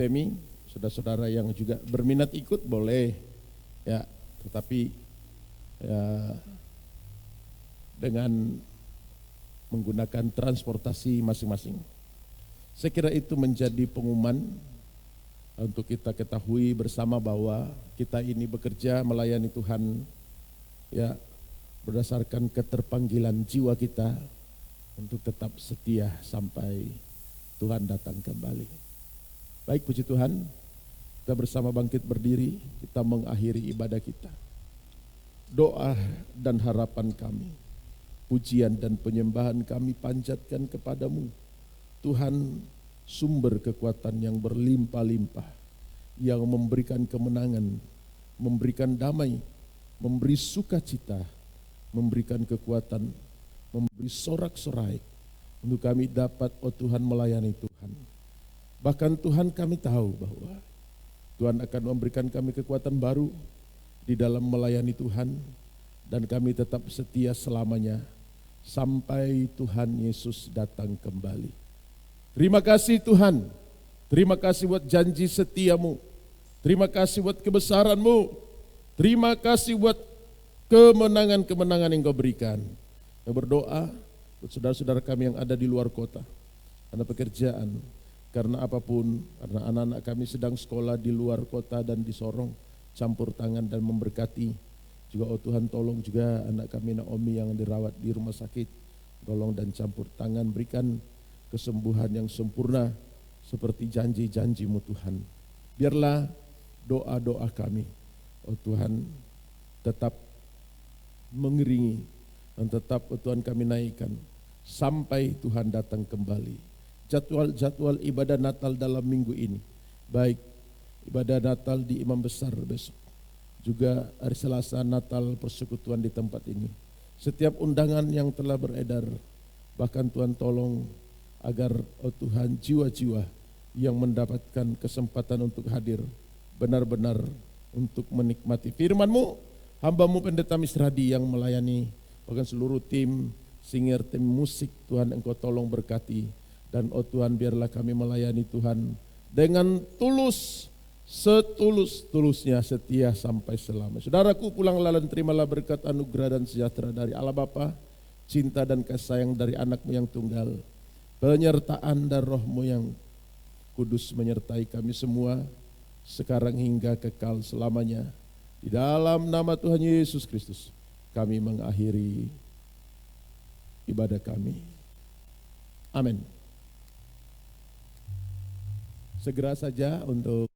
S4: Temi. Saudara-saudara yang juga berminat ikut boleh ya, tetapi ya, dengan menggunakan transportasi masing-masing. Saya kira itu menjadi pengumuman untuk kita ketahui bersama bahwa kita ini bekerja melayani Tuhan ya berdasarkan keterpanggilan jiwa kita untuk tetap setia sampai Tuhan datang kembali. Baik, puji Tuhan, kita bersama bangkit berdiri, kita mengakhiri ibadah kita. Doa dan harapan kami, pujian dan penyembahan kami panjatkan kepadamu, Tuhan, sumber kekuatan yang berlimpah-limpah, yang memberikan kemenangan, memberikan damai, memberi sukacita, memberikan kekuatan, memberi sorak-sorai untuk kami dapat, oh Tuhan, melayani Tuhan. Bahkan Tuhan, kami tahu bahwa Tuhan akan memberikan kami kekuatan baru di dalam melayani Tuhan, dan kami tetap setia selamanya sampai Tuhan Yesus datang kembali. Terima kasih Tuhan, terima kasih buat janji setiamu, terima kasih buat kebesaranmu, terima kasih buat kemenangan-kemenangan yang kau berikan. Saya berdoa buat saudara-saudara kami yang ada di luar kota, karena pekerjaan, karena apapun, karena anak-anak kami sedang sekolah di luar kota dan di Sorong, campur tangan dan memberkati. Juga oh Tuhan, tolong juga anak kami Naomi yang dirawat di rumah sakit, tolong dan campur tangan, berikan kesembuhan yang sempurna seperti janji-janji-Mu Tuhan. Biarlah doa-doa kami, oh Tuhan, tetap mengiringi dan tetap oh Tuhan kami naikkan sampai Tuhan datang kembali. Jadwal ibadah Natal dalam minggu ini, baik ibadah Natal di Imam Besar besok, juga hari Selasa Natal persekutuan di tempat ini. Setiap undangan yang telah beredar, bahkan Tuhan tolong agar oh Tuhan jiwa-jiwa yang mendapatkan kesempatan untuk hadir benar-benar untuk menikmati firman-Mu. Hamba-Mu Pendeta Misradi yang melayani, bahkan seluruh tim singer, tim musik, Tuhan Engkau tolong berkati. Dan oh Tuhan, biarlah kami melayani Tuhan dengan tulus, setulus-tulusnya, setia sampai selama. Saudaraku, pulanglah dan terimalah berkat anugerah dan sejahtera dari Allah Bapa, cinta dan kasih sayang dari anak-Mu yang tunggal, penyertaan dan Roh-Mu yang kudus menyertai kami semua sekarang hingga kekal selamanya. Di dalam nama Tuhan Yesus Kristus kami mengakhiri ibadah kami. Amin. Segera saja untuk